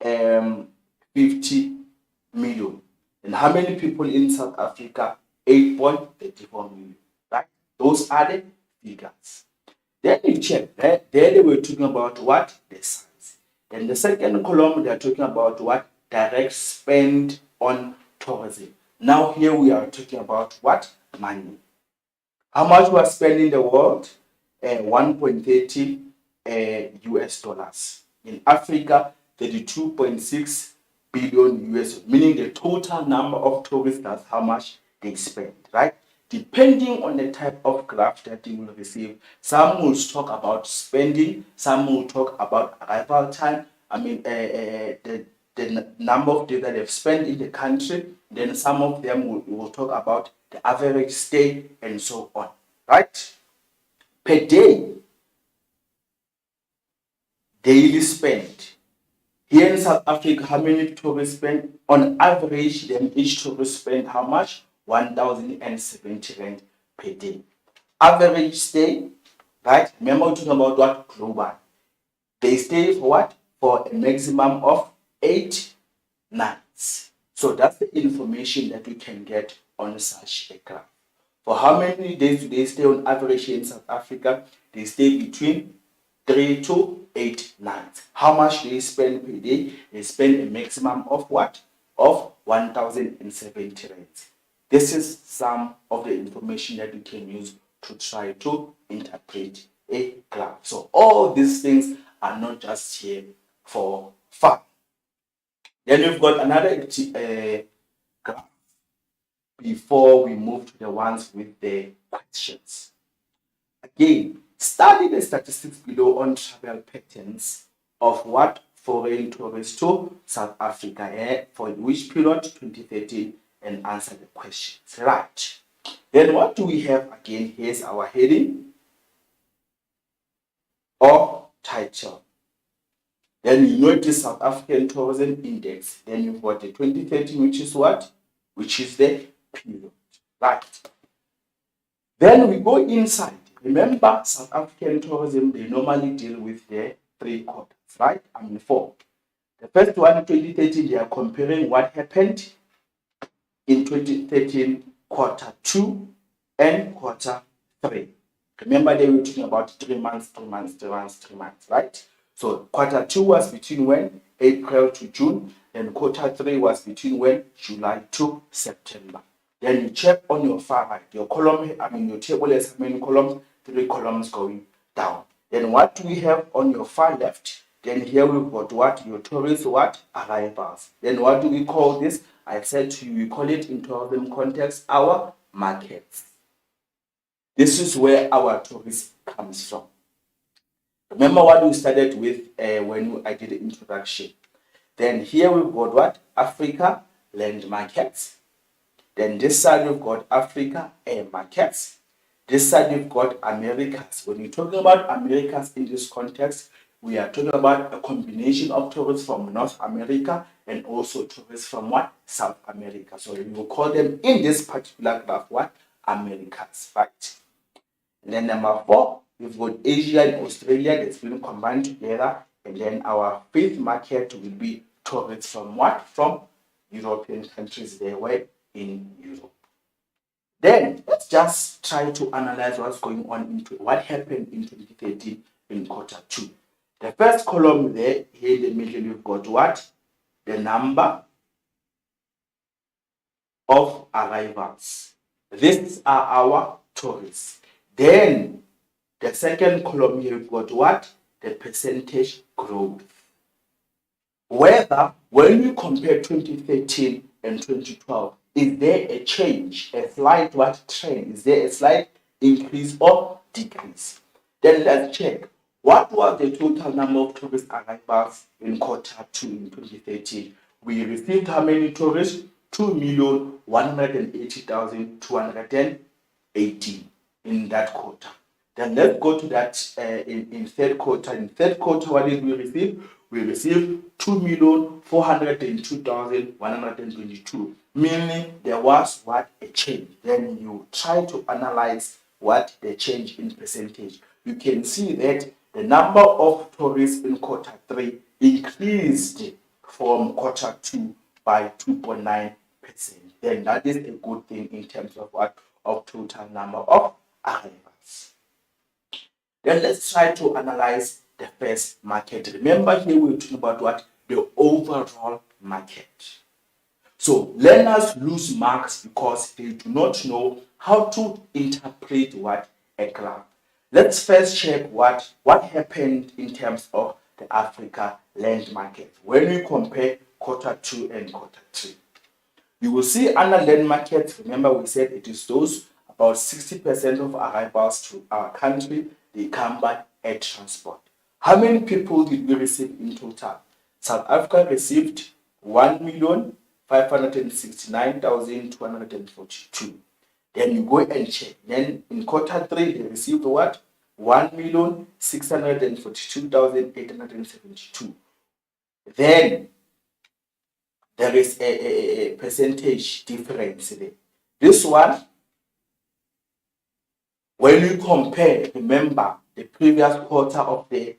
50 million. And how many people in South Africa? 8.34 million. Right? Those are the figures. Then you check. There they were talking about what? The size. Then the second column, they are talking about what? Direct spend on tourism. Now here we are talking about what? Money. How much we are spending in the world? 1.30 US dollars. In Africa, 32.6 billion US, meaning the total number of tourists, that's how much they spend, right? Depending on the type of graph that you will receive, some will talk about spending, some will talk about arrival time, the number of days that they've spent in the country, then some of them will talk about the average stay and so on, right? Per day, daily spend. Here in South Africa, how many tourists spend? On average, then each tourist spend how much? 1,070 rand per day. Average stay, right? Remember we're talking about what? Global. They stay for what? For a maximum of 8 nights. So that's the information that we can get on such a graph. For how many days do they stay on average here in South Africa? They stay between 3 to 8 nights. How much do they spend per day? They spend a maximum of what? Of 1,070 rands. This is some of the information that you can use to try to interpret a graph. So all these things are not just here for fun. Then we've got another graph before we move to the ones with the questions. Again, study the statistics below on travel patterns of what? Foreign tourists to South Africa. For which period? 2013, and answer the questions. Right. Then what do we have again? Here's our heading or actual. Then you know the South African Tourism Index. Then you've got the 2013, which is what? Which is the period. Right. Then we go inside. Remember, South African tourism, they normally deal with the 3 quarters, right? 4. The first one, 2013, they are comparing what happened in 2013, quarter 2 and quarter 3. Remember, they were talking about 3 months, 3 months, 3 months, 3 months, right? So quarter 2 was between when? April to June. And quarter 3 was between when? July to September. Then you check on your far right. Your column, your table has how many columns? 3 columns going down. Then what do we have on your far left? Then here we've got what? Your tourist what? Arrivals. Then what do we call this? I said to you, we call it in tourism context our markets. This is where our tourist comes from. Remember what we started with when I did the introduction. Then here we've got what? Africa land markets. Then this side we've got Africa air markets. This side we've got Americas. When we're talking about Americas in this context, we are talking about a combination of tourists from North America and also tourists from what? South America. So we will call them in this particular graph what? Americas, right? And then number 4, we've got Asia and Australia that's been combined together. And then our 5th market will be tourists from what? From European countries. They were in Europe. Then let's just try to analyze what's going on into what happened in 2013 in quarter 2. The first column there, here in the middle, we've got what? The number of arrivals. These are our tourists. Then the second column here, we've got what? The percentage growth. Whether when we compare 2013 and 2012, is there a change, a slight what trend? Is there a slight increase or decrease? Then let's check. What was the total number of tourist arrivals in quarter 2 in 2013? We received how many tourists? 2,180,218 in that quarter. Then let's go to that in third quarter. In third quarter, what did we receive? We received 2,402,122, meaning there was what? A change. Then you try to analyze what the change in percentage. You can see that the number of tourists in quarter 3 increased from quarter 2 by 2.9%. Then that is a good thing in terms of what? Of total number of arrivals. Then let's try to analyze the first market. Remember here we're talking about what? The overall market. So learners lose marks because they do not know how to interpret what? A graph. Let's first check what happened in terms of the Africa land market. When we compare quarter 2 and quarter 3, you will see under land markets, remember we said it is those about 60% of arrivals to our country, they come by air transport. How many people did we receive in total? South Africa received 1,569,242. Then you go and check. Then in quarter 3, they received what? 1,642,872. Then there is a percentage difference there. This one, when you compare, remember the previous quarter of the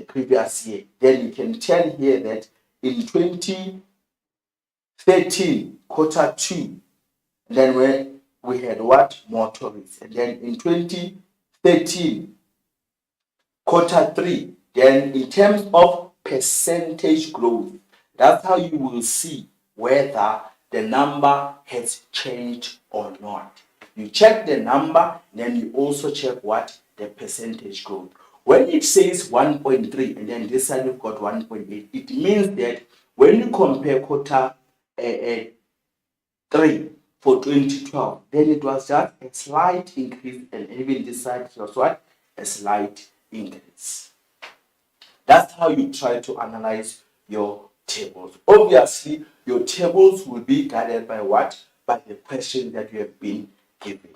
previous year, then you can tell here that in 2013, quarter 2, then when we had what? More tourists. And then in 2013, quarter 3, then in terms of percentage growth, that's how you will see whether the number has changed or not. You check the number, then you also check what? The percentage growth. When it says 1.3 and then this side you've got 1.8, it means that when you compare quarter 3 for 2012, then it was just a slight increase, and even this side was what? A slight increase. That's how you try to analyze your tables. Obviously, your tables will be guided by what? By the question that you have been given.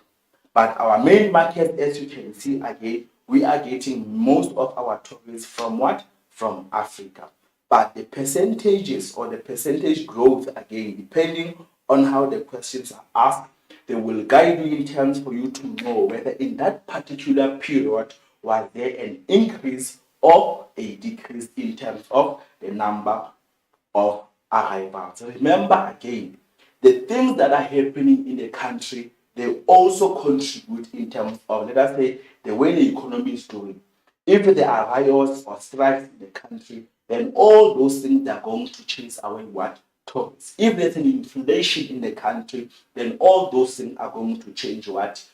But our main market, as you can see again, we are getting most of our tourists from what? From Africa. But the percentages or the percentage growth, again, depending on how the questions are asked, they will guide you in terms for you to know whether in that particular period was there an increase or a decrease in terms of the number of arrivals. Remember again, the things that are happening in the country, they also contribute in terms of, let us say, the way the economy is doing. If there are riots or strikes in the country, then all those things are going to chase away what? Tourists. If there's an inflation in the country, then all those things are going to change what?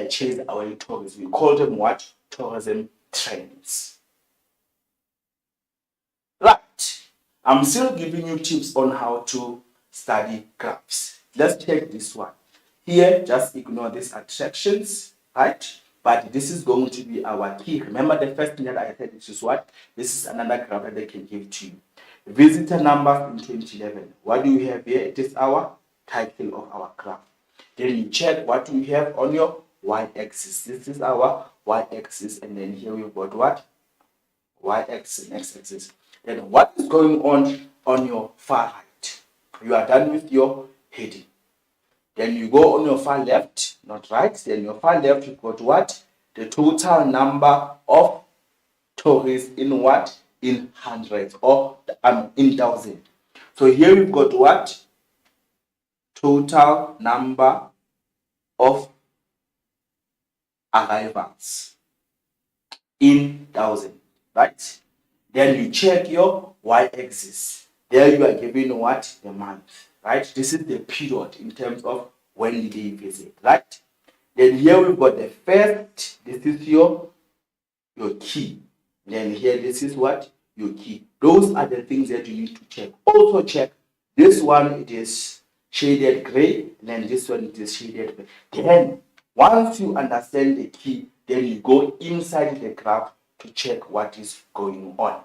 Chase away tourists. We call them what? Tourism trends. Right. I'm still giving you tips on how to study graphs. Let's check this one. Here, just ignore these attractions, right? But this is going to be our key. Remember the first thing that I said, this is what? This is another graph that they can give to you. Visitor numbers in 2011. What do you have here? It is our title of our graph. Then you check what we have on your y-axis. This is our y-axis, and then here we've got what? Y-axis and x-axis. Then what is going on your far right? You are done with your heading. Then you go on your far left, not right. Then your far left, you've got what? The total number of tourists in what? In hundreds or in thousand. So here we've got what? Total number of arrivals in thousand, right? Then you check your y-axis. There you are given what? The month, right? This is the period in terms of when did they visit, right? Then here we've got the first, this is your key. Then here, this is what? Your key. Those are the things that you need to check. Also check this one, it is shaded gray, and then this one, it is shaded gray. Then, once you understand the key, then you go inside the graph to check what is going on.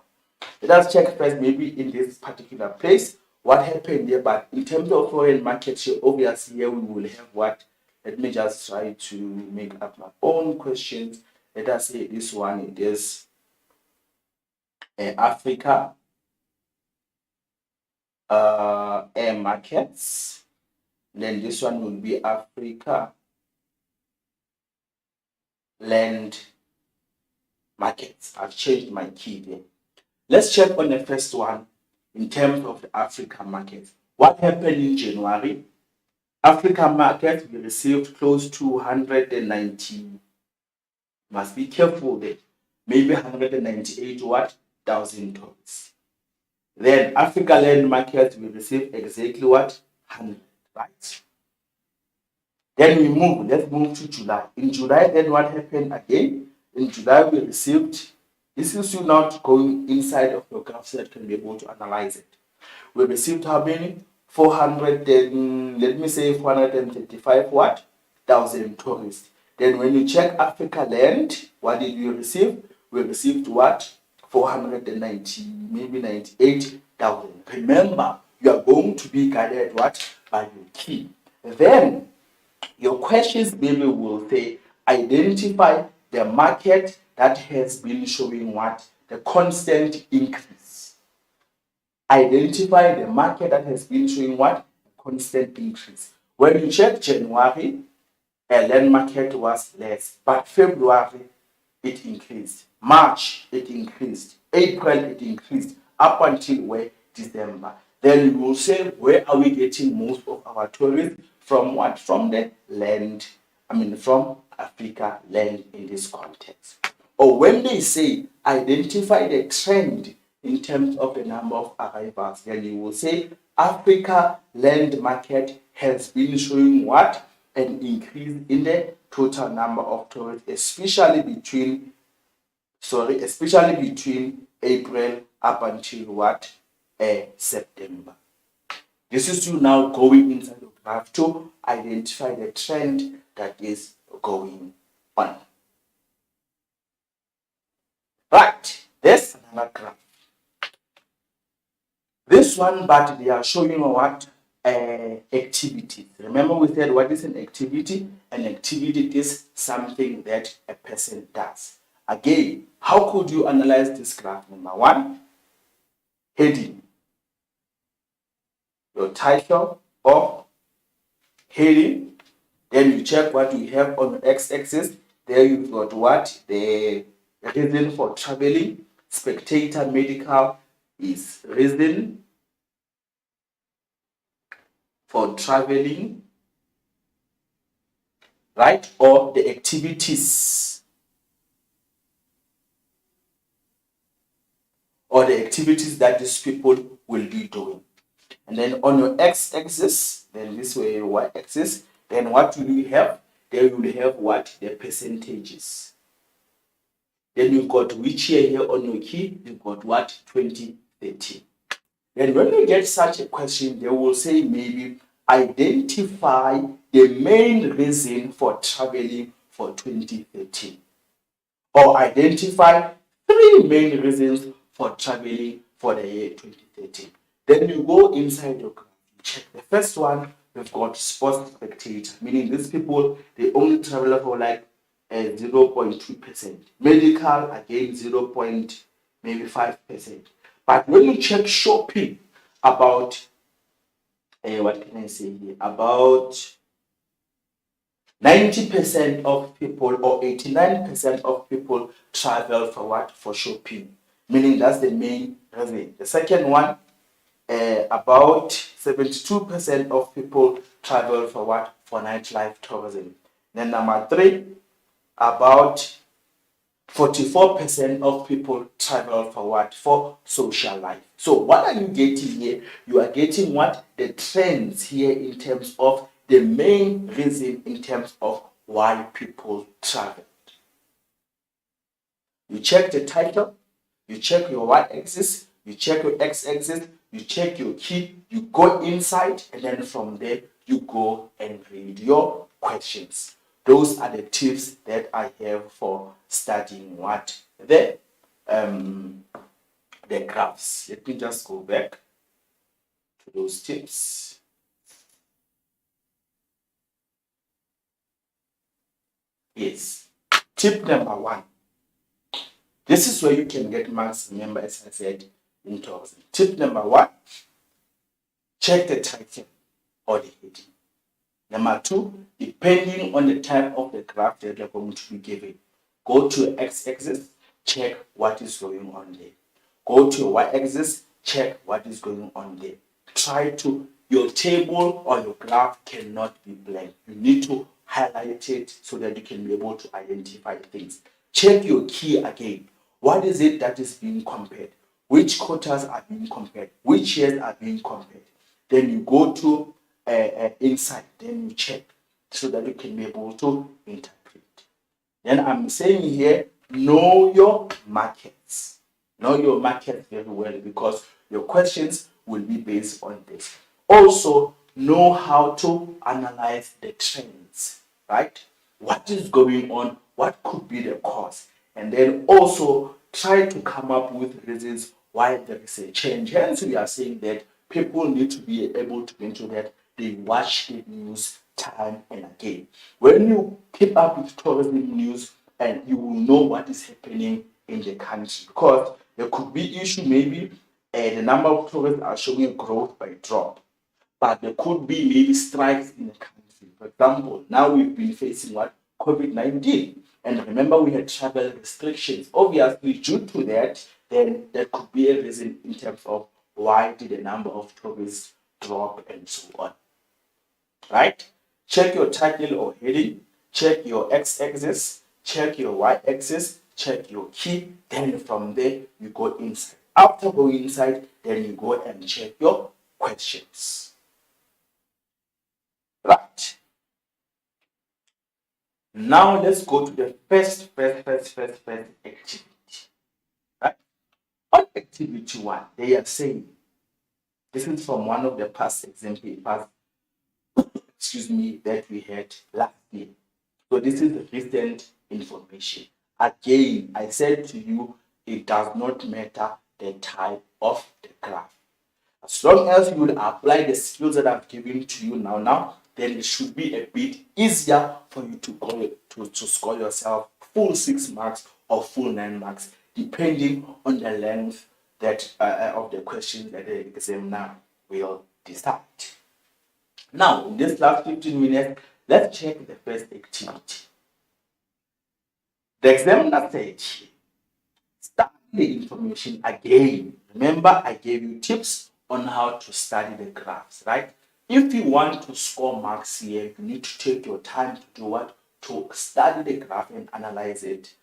Let us check first, maybe in this particular place, what happened there. But in terms of foreign market share, obviously here we will have what? Let me just try to make up my own questions. Let us say this one, it is Africa air markets. Then this one will be Africa land markets. I've changed my key there. Let's check on the first one in terms of the Africa market. What happened in January? Africa market, we received close to 190. Must be careful there. Maybe 198 what? 1,000 tourists. Then Africa land market, we received exactly what? 100, right? Then we move, let's move to July. In July, then what happened again? In July, we received, this is you not going inside of your graph so that you can be able to analyze it. We received how many? 400, let me say 435 what? 1,000 tourists. Then when you check Africa land, what did we receive? We received what? 490, maybe 98,000. Remember, you are going to be guided what? By your key. Then your questions maybe will say, identify the market that has been showing what? The constant increase. Identify the market that has been showing what? Constant increase. When you check January, a land market was less, but February, it increased. March, it increased. April, it increased. Up until where? December. Then you will say, where are we getting most of our tourists? From what? From the land, from Africa land in this context. Or when they say, identify the trend in terms of the number of arrivals, then you will say, Africa land market has been showing what? An increase in the total number of tourists, especially between April up until what? September. This is you now going inside the graph to identify the trend that is going on. Right, there's another graph. This one, but they are showing what? activities. Remember we said what is an activity? An activity is something that a person does. Again, how could you analyze this graph? Number one, heading. Your title or heading. Then you check what you have on the x-axis. There you've got what? The reason for traveling. Spectator medical is reason for traveling, right? Or the activities. Or the activities that these people will be doing. And then on your x-axis, then this way your y-axis, then what will you have? There you will have what? The percentages. Then you've got which year here on your key? You've got what? 2013. Then when you get such a question, they will say maybe identify the main reason for traveling for 2013. Or identify 3 main reasons for traveling for the year 2013. Then you go inside your graph, you check the first one, we've got sports spectator, meaning these people, they only travel for like 0.2%. Medical, again, 0.5%. But when you check shopping, about, what can I say here? About 90% of people or 89% of people travel for what? For shopping. Meaning that's the main reason. The second one, about 72% of people travel for what? For nightlife tourism. Then number 3, about 44% of people travel for what? For social life. So what are you getting here? You are getting what? The trends here in terms of the main reason in terms of why people travel. You check the title, you check your y-axis, you check your x-axis, you check your key, you go inside, and then from there you go and read your questions. Those are the tips that I have for studying what? The graphs. Let me just go back to those tips. Yes. Tip number 1. This is where you can get marks, remember, as I said, in tourism. Tip number 1, check the title or the heading. Number 2, depending on the type of the graph that you're going to be given, go to your x-axis, check what is going on there. Go to your y-axis, check what is going on there. Your table or your graph cannot be blank. You need to highlight it so that you can be able to identify things. Check your key again. What is it that is being compared? Which quarters are being compared? Which years are being compared? Then you go to inside, then you check so that you can be able to interpret. Then I'm saying here, know your markets. Know your market very well because your questions will be based on this. Also, know how to analyze the trends, right? What is going on? What could be the cause? And then also try to come up with reasons why there is a change. Hence, we are saying that people need to be able to ensure that they watch the news time and again. When you keep up with tourism news, and you will know what is happening in the country, because there could be issue maybe the number of tourists are showing a growth by drop, but there could be maybe strikes in the country. For example, now we've been facing what? COVID-19. And remember, we had travel restrictions. Obviously, due to that, then there could be a reason in terms of why did the number of tourists drop and so on. Right? Check your title or heading, check your x-axis, check your y-axis, check your key, then from there you go inside. After going inside, then you go and check your questions. Right. Now let's go to the first activity. Right? On activity 1, they are saying, this is from one of the past exam papers, that we had last year. So this is the recent information. Again, I said to you, it does not matter the type of the graph. As long as you will apply the skills that I've given to you now, then it should be a bit easier for you to score yourself full 6 marks or full 9 marks, depending on the length that of the question that the examiner will decide. Now, in this last 15 minutes, let's check the first activity. The examiner said, study the information again. Remember, I gave you tips on how to study the graphs, right? If you want to score marks here, you need to take your time to do what? To study the graph and analyze it.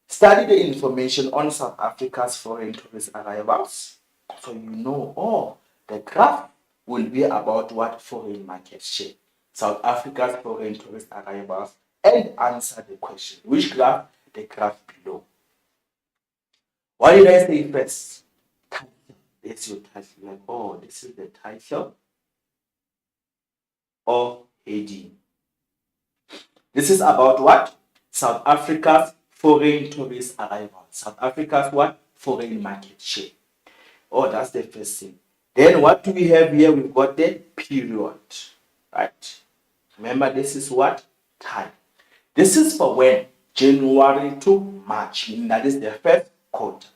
Study the information on South Africa's foreign tourist arrivals. So you know, oh, the graph will be about what? Foreign market share. South Africa's foreign tourist arrivals, and answer the question. Which graph? The graph below. What did I say first? Title. That's your title. Like, oh, this is the title or heading. This is about what? South Africa's foreign tourist arrivals. South Africa's what? Foreign market share. Oh, that's the first thing. Then what do we have here? We've got the period, right? Remember, this is what? Time. This is for when? January to March, meaning that is the first quarter.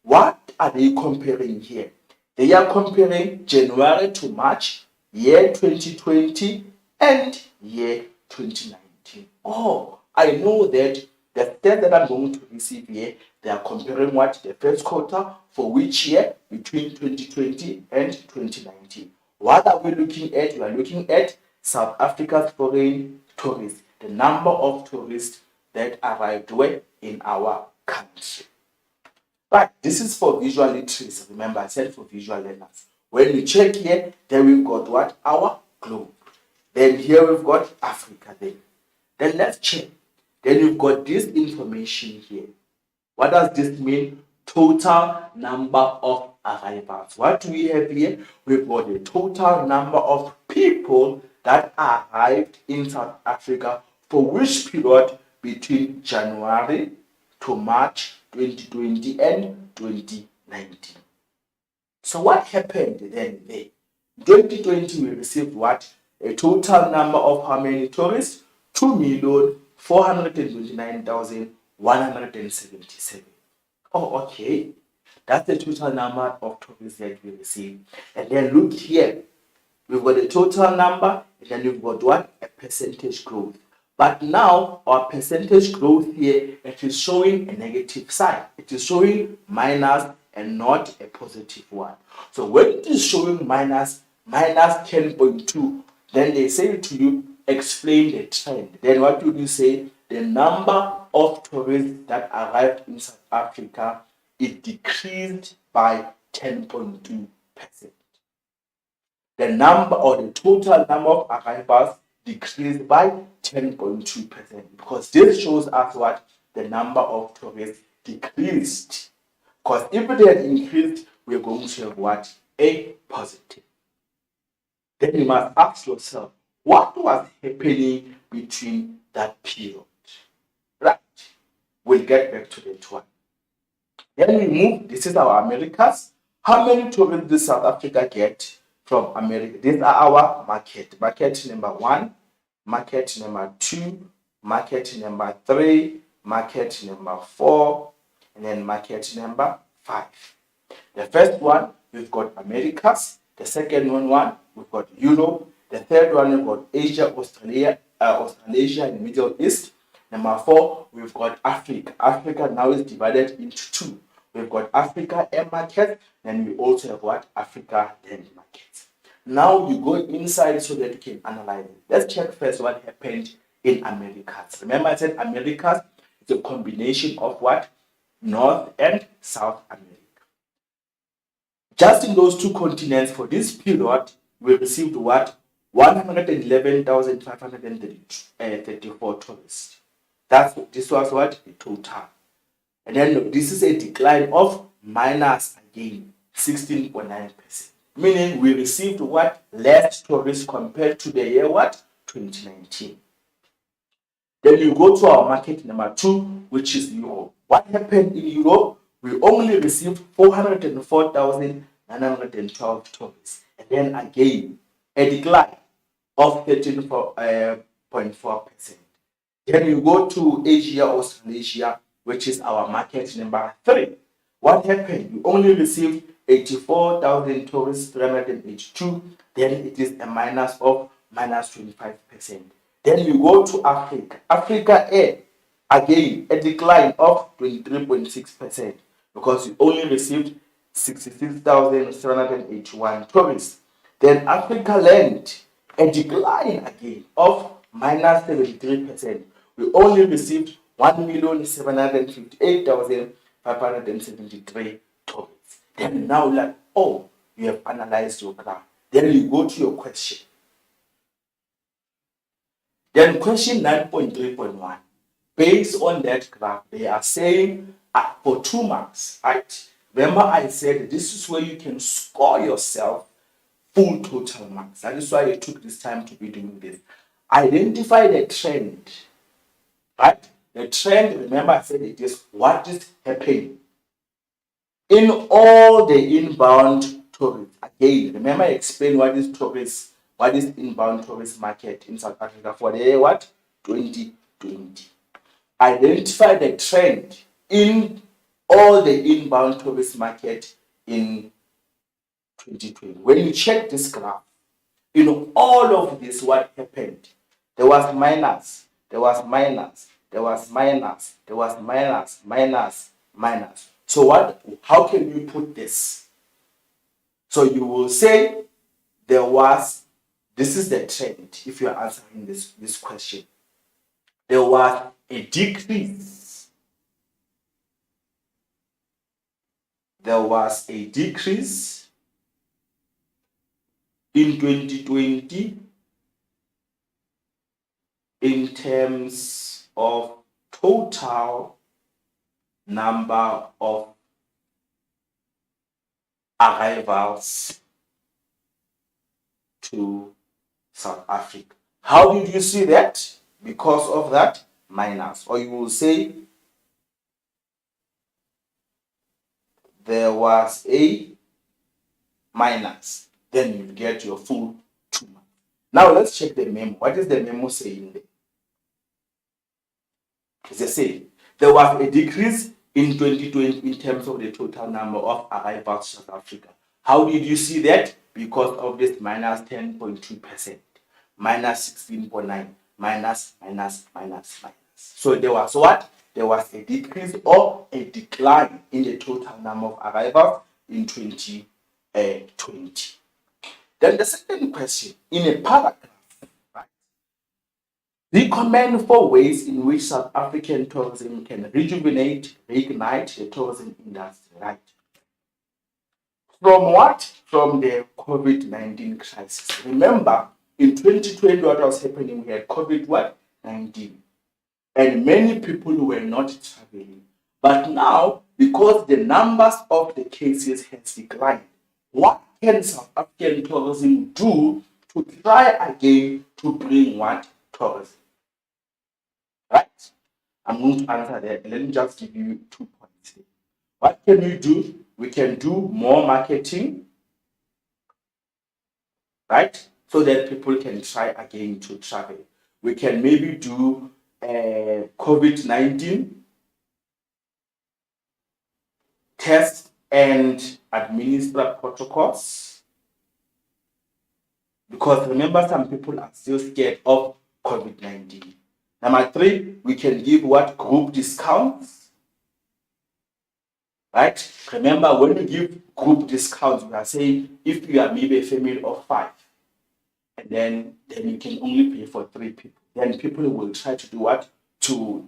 What are they comparing here? They are comparing January to March, year 2020 and year 2019. Oh, I know that the stats that I'm going to receive here, they are comparing what? The first quarter for which year? Between 2020 and 2019. What are we looking at? We are looking at South Africa's foreign tourists, the number of tourists that arrived where? In our country. Right, this is for visual literacy. Remember, I said for visual learners. When you check here, then we've got what? Our globe. Then here we've got Africa then. Then let's check. Then you've got this information here. What does this mean? Total number of arrivals. What do we have here? We've got the total number of people that arrived in South Africa for which period between January to March 2020 and 2019. So what happened then there? 2020 we received what? A total number of how many tourists? 2,429,177. Oh, okay. That's the total number of tourists that we received. And then look here. We've got a total number, and then we've got what? A percentage growth. But now our percentage growth here, it is showing a negative sign. It is showing minus and not a positive one. So when it is showing minus 10.2, then they say to you, explain the trend. Then what would you say? The number of tourists that arrived in South Africa, it decreased by 10.2%. The number or the total number of arrivals decreased by 10.2%, because this shows us what? The number of tourists decreased. Because if it had increased, we're going to have what? A positive. Then you must ask yourself, what was happening between that period? Right. We'll get back to that one. Then we move. This is our Americas. How many tourists does South Africa get from America? These are our market. Market number 1, market number 2, market number 3, market number 4, and then market number 5. The first one, we've got Americas. The second one, we've got Europe. The third one, we've got Asia, Australasia, and Middle East. Number 4, we've got Africa. Africa now is divided into 2. We've got Africa and market, and we also have what? Africa and market. Now you go inside so that you can analyze it. Let's check first what happened in Americas. Remember I said Americas is a combination of what? North and South America. Just in those two continents for this period, we received what? 111,534 tourists. This was what? The total. And then this is a decline of minus again 16.9%. Meaning we received what? Less tourists compared to the year what? 2019. Then you go to our market number 2, which is Europe. What happened in Europe? We only received 404,000 912 tourists. And then again, a decline of 13.4%. Then you go to Asia, Australasia, which is our market number 3. What happened? You only received 84,000 tourists, 382. Then it is a minus of minus 25%. Then you go to Africa. Africa A, again, a decline of 23.6% because you only received 66,781 tourists. Then Africa Land, a decline again of minus 73%. We only received 1,758,573 tourists. Then now, like, oh, you have analyzed your graph. Then you go to your question. Then question 9.3.1. Based on that graph, they are saying for 2 marks, right? Remember I said this is where you can score yourself full total marks. That is why I took this time to be doing this. Identify the trend, right? The trend, remember I said it is what is happening in all the inbound tourists. Again, remember I explained what is tourist, what is inbound tourist market in South Africa for the year what? 2020. Identify the trend in all the inbound tourist market in 2020. When you check this graph, all of this, what happened? There was minus, there was minus, there was minus, there was minus, minus, minus. So how can you put this? So you will say this is the trend if you are answering this question. There was a decrease. There was a decrease in 2020 in terms of total number of arrivals to South Africa. How did you see that? Because of that minus, or you will say there was a minus, then you get your full 2 marks. Now let's check the memo. What is the memo saying there? It's the same. There was a decrease in 2020 in terms of the total number of arrivals to South Africa. How did you see that? Because of this minus 10.2%, minus 16.9, minus. So there was what? There was a decrease or a decline in the total number of arrivals in 2020. Then the second question, in a paragraph, right? Recommend 4 ways in which South African tourism can rejuvenate, reignite the tourism industry, right? From what? From the COVID-19 crisis. Remember, in 2020, what was happening? We had COVID-19. And many people were not traveling. But now, because the numbers of the cases has declined, what can South African tourism do to try again to bring what? Tourism. Right? I'm going to answer that. Let me just give you 2 points here. What can we do? We can do more marketing, right? So that people can try again to travel. We can maybe do COVID-19 test and administer protocols. Because remember, some people are still scared of COVID-19. Number 3, we can give what? Group discounts. Right? Remember, when we give group discounts, we are saying if you are maybe a family of 5, and then you can only pay for 3 people. Then people will try to do what? To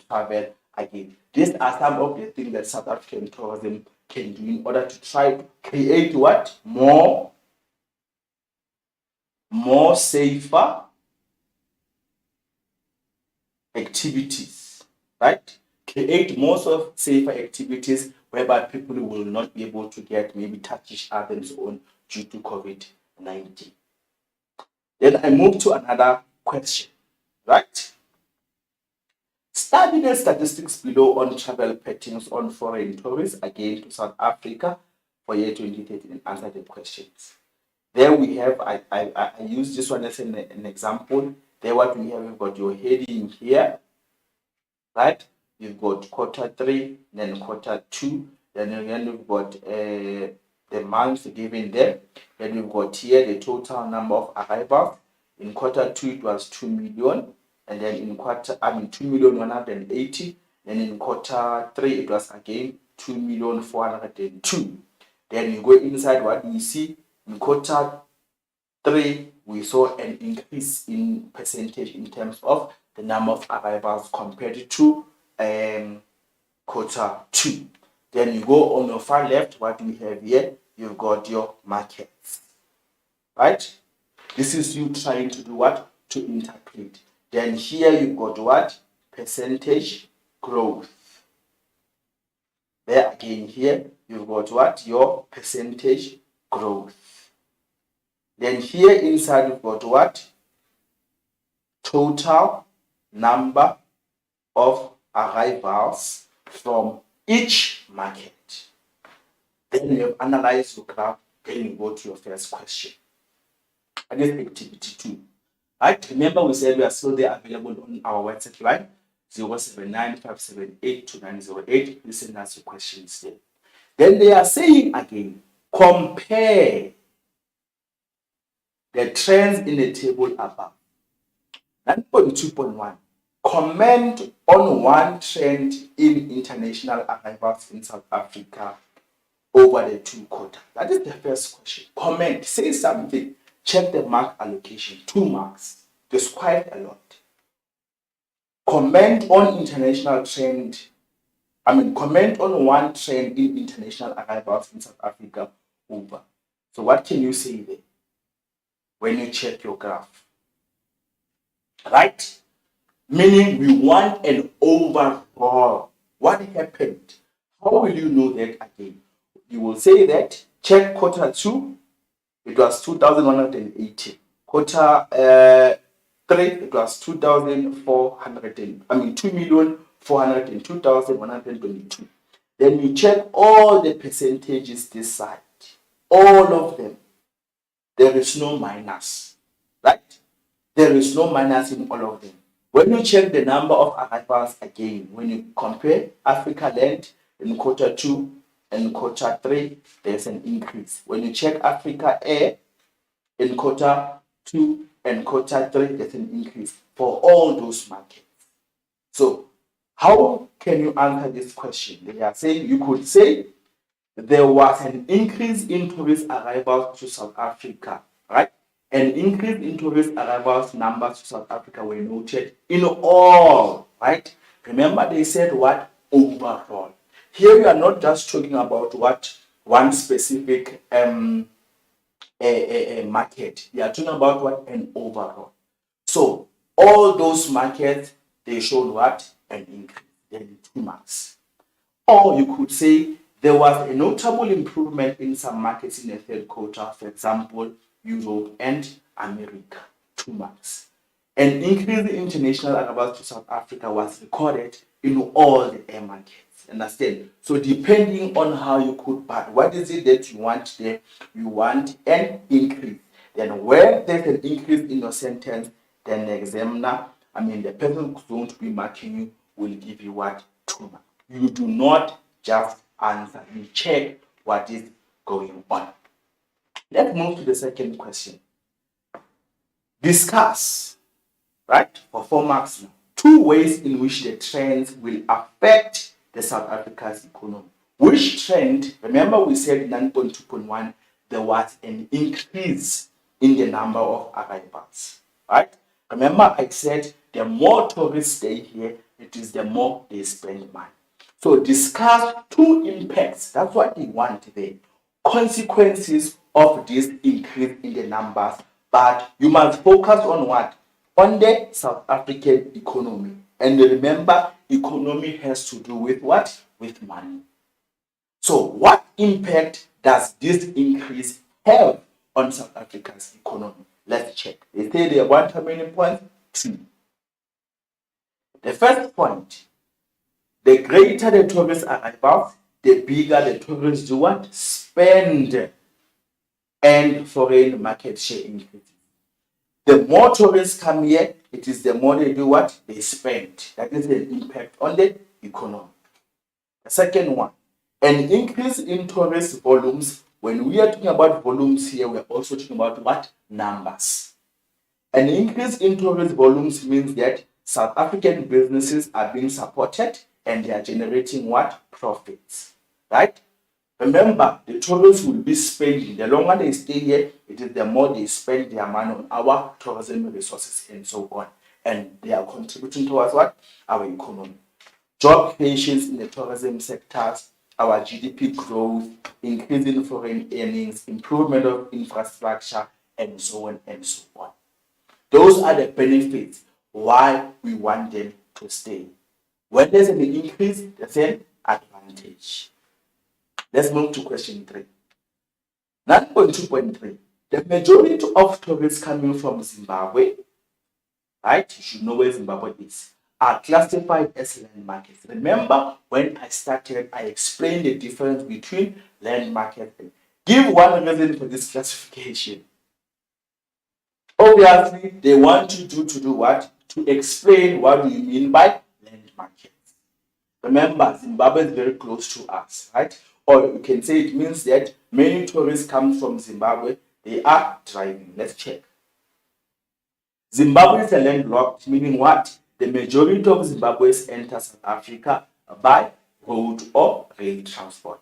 travel again. These are some of the things that South African tourism can do in order to try to create what? More safer activities, right? Create more of safer activities whereby people will not be able to get maybe touch each other and so on due to COVID-19. Then I move to another question, right? Study the statistics below on travel patterns on foreign tourists again to South Africa for year 2013 and answer the questions. There we have, I use this one as an example. There what we have, we've got your heading here, right? You've got Q3, then Q2, then again we've got the months given there. Then we've got here the total number of arrivals. In Q2 it was 2 million, and then in 2,180,000. Then in Q3 it was again 2,402,000. Then you go inside, what do you see? In Q3 we saw an increase in percentage in terms of the number of arrivals compared to Q2. Then you go on your far left, what do we have here? You've got your markets, right? This is you trying to do what? To interpret. Then here you've got what? Percentage growth. There again here, you've got what? Your percentage growth. Then here inside you've got what? Total number of arrivals from each market. Then you have analyzed your graph, then you go to your first question. And this activity 2. Right? Remember we said we are still there available on our website, right? 079-578-2908. Please send us your questions there. Then they are saying again, compare the trends in the table above. 9.2.1. Comment on one trend in international arrivals in South Africa over the 2 quarters. That is the first question. Comment, say something, check the mark allocation, 2 marks. There's quite a lot. Comment on international trend. Comment on one trend in international arrivals in South Africa over. So what can you say there when you check your graph? Right? Meaning we want an overall. What happened? How will you know that again? You will say that check Q2, it was 2,180. Q3, it was 2,402,122. Then you check all the percentages this side, all of them. There is no minus, right? There is no minus in all of them. When you check the number of arrivals again, when you compare Africa Land in Q2 and Q3, there's an increase. When you check Africa Air in Q2 and Q3, there's an increase for all those markets. So how can you answer this question? They are saying, you could say there was an increase in tourist arrivals to South Africa, right? An increase in tourist arrivals numbers to South Africa were noted in all, right? Remember they said what? Overall. Here we are not just talking about what one specific market. We are talking about what? An overall. So all those markets, they showed what? An increase. Then 2 marks. Or you could say there was a notable improvement in some markets in the 3rd quarter, for example, Europe and America, 2 marks. An increase in international arrivals to South Africa was recorded in all the air markets. Understand? So depending on how you could, but what is it that you want there? You want an increase. Then where there's an increase in your sentence, then the examiner, the person who's going to be marking you will give you what? 2 marks. You do not just answer. You check what is going on. Let's move to the second question. Discuss, right, for 4 marks now, 2 ways in which the trends will affect the South Africa's economy. Which trend? Remember we said in 9.2.1 there was an increase in the number of arrivals, right? Remember I said the more tourists stay here, it is the more they spend money. So discuss 2 impacts. That's what they want there. Consequences of this increase in the numbers, but you must focus on what? On the South African economy. And remember, economy has to do with what? With money. So what impact does this increase have on South Africa's economy? Let's check. They say they want how many points? 2. The first point, the greater the tourist arrivals, the bigger the tourists do what? spend and foreign market share increases. The more tourists come here, it is the more they do what? They spend. That is the impact on the economy. The second one, an increase in tourist volumes. When we are talking about volumes here, we're also talking about what? Numbers. An increase in tourist volumes means that South African businesses are being supported and they are generating what? Profits. Right? Remember, the tourists will be spending. The longer they stay here, it is the more they spend their money on our tourism resources and so on. And they are contributing towards what? Our economy. Job creations in the tourism sectors, our GDP growth, increasing foreign earnings, improvement of infrastructure, and so on and so on. Those are the benefits why we want them to stay. When there's an increase, there's an advantage. Let's move to question 3. 9.2.3. The majority of tourists coming from Zimbabwe, right? You should know where Zimbabwe is, are classified as land markets. Remember, when I started, I explained the difference between land market and give one reason for this classification. Obviously, they want you to do what? To explain what do you mean by land markets. Remember, Zimbabwe is very close to us, right? Or you can say it means that many tourists come from Zimbabwe, they are driving. Let's check. Zimbabwe is a landlocked, meaning what? The majority of Zimbabweans enter South Africa by road or rail transport.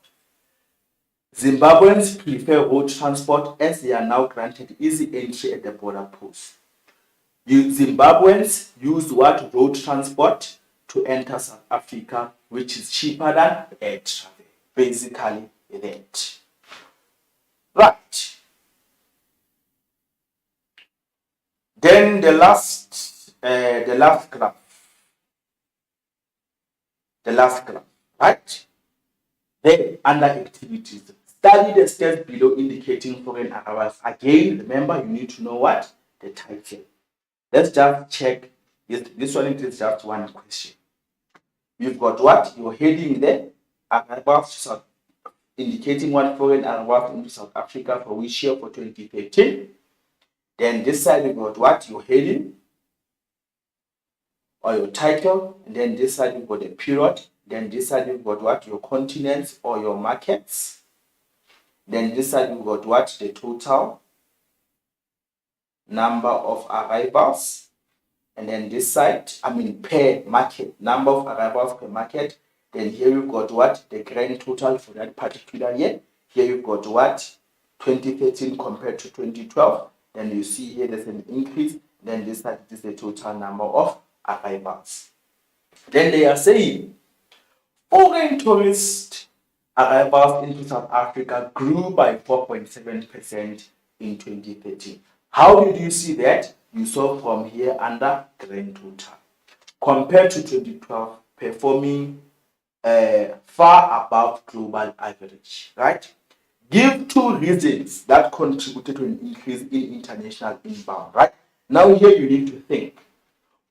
Zimbabweans prefer road transport as they are now granted easy entry at the border post. Zimbabweans use what? Road transport to enter South Africa, which is cheaper than air travel. Basically that. Right. Then the last graph. Right? Then under activities, study the steps below indicating foreign arrivals. Again, remember you need to know what? The title. Let's just check. This one is just one question. You've got what? Your heading there. Arrivals indicating what foreign arrivals into South Africa for which year? For 2013. Then this side you got what? Your heading or your title. And then this side you got the period. Then this side you got what? Your continents or your markets. Then this side you got what? The total number of arrivals. And then this side, per market, number of arrivals per market. Then here you've got what? The grand total for that particular year. Here you've got what? 2013 compared to 2012. Then you see here there's an increase. Then this side is the total number of arrivals. Then they are saying foreign tourist arrivals into South Africa grew by 4.7% in 2013. How did you see that? You saw from here under grand total. Compared to 2012, performing far above global average, right? Give 2 reasons that contributed to an increase in international inbound, right? Now here you need to think.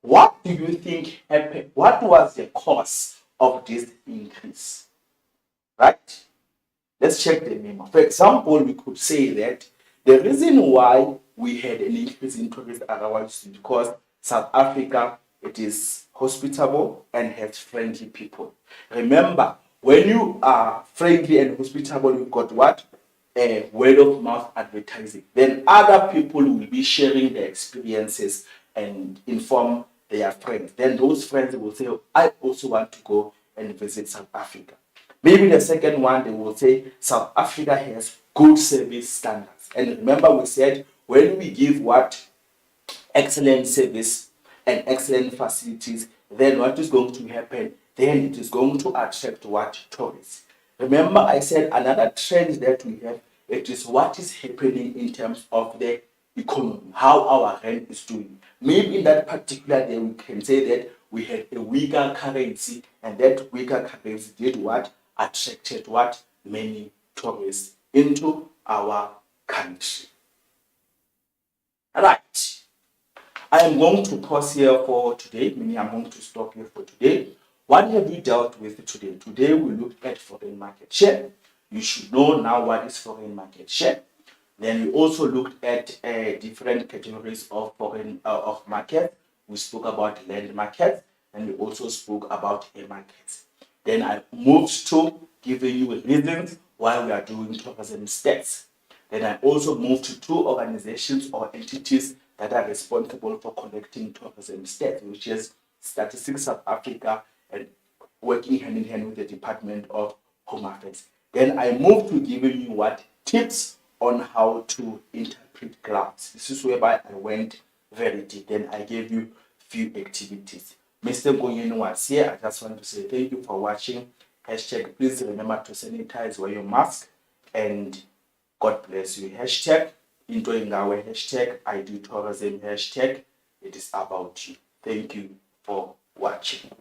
What do you think happened? What was the cause of this increase? Right? Let's check the memo. For example, we could say that the reason why we had an increase in tourist arrivals is because South Africa, it is hospitable and has friendly people. Remember, when you are friendly and hospitable, you've got what? A word of mouth advertising. Then other people will be sharing their experiences and inform their friends. Then those friends will say, I also want to go and visit South Africa. Maybe the second one, they will say, South Africa has good service standards. And remember, we said when we give what? Excellent service and excellent facilities, then what is going to happen? Then it is going to attract what? Tourists. Remember, I said another trend that we have, it is what is happening in terms of the economy, how our rand is doing. Maybe in that particular day, we can say that we had a weaker currency, and that weaker currency did what? Attracted what? Many tourists into our country. Right. I am going to pause here for today, meaning I'm going to stop here for today. What have we dealt with today? Today we looked at foreign market share. You should know now what is foreign market share. Then we also looked at different categories of foreign of market. We spoke about land markets, and we also spoke about air markets. Then I moved to giving you reasons why we are doing tourism stats. Then I also moved to two organizations or entities that are responsible for collecting tourism stats, which is Statistics South Africa and working hand in hand with the Department of Home Affairs. Then I moved to giving you what tips on how to interpret graphs. This is whereby I went very deep. Then I gave you few activities. Mr. Goyen was here. I just want to say thank you for watching. Hashtag, please remember to sanitize, wear your mask, and God bless you. Hashtag, into our hashtag, I do tourism hashtag. It is about you. Thank you for watching.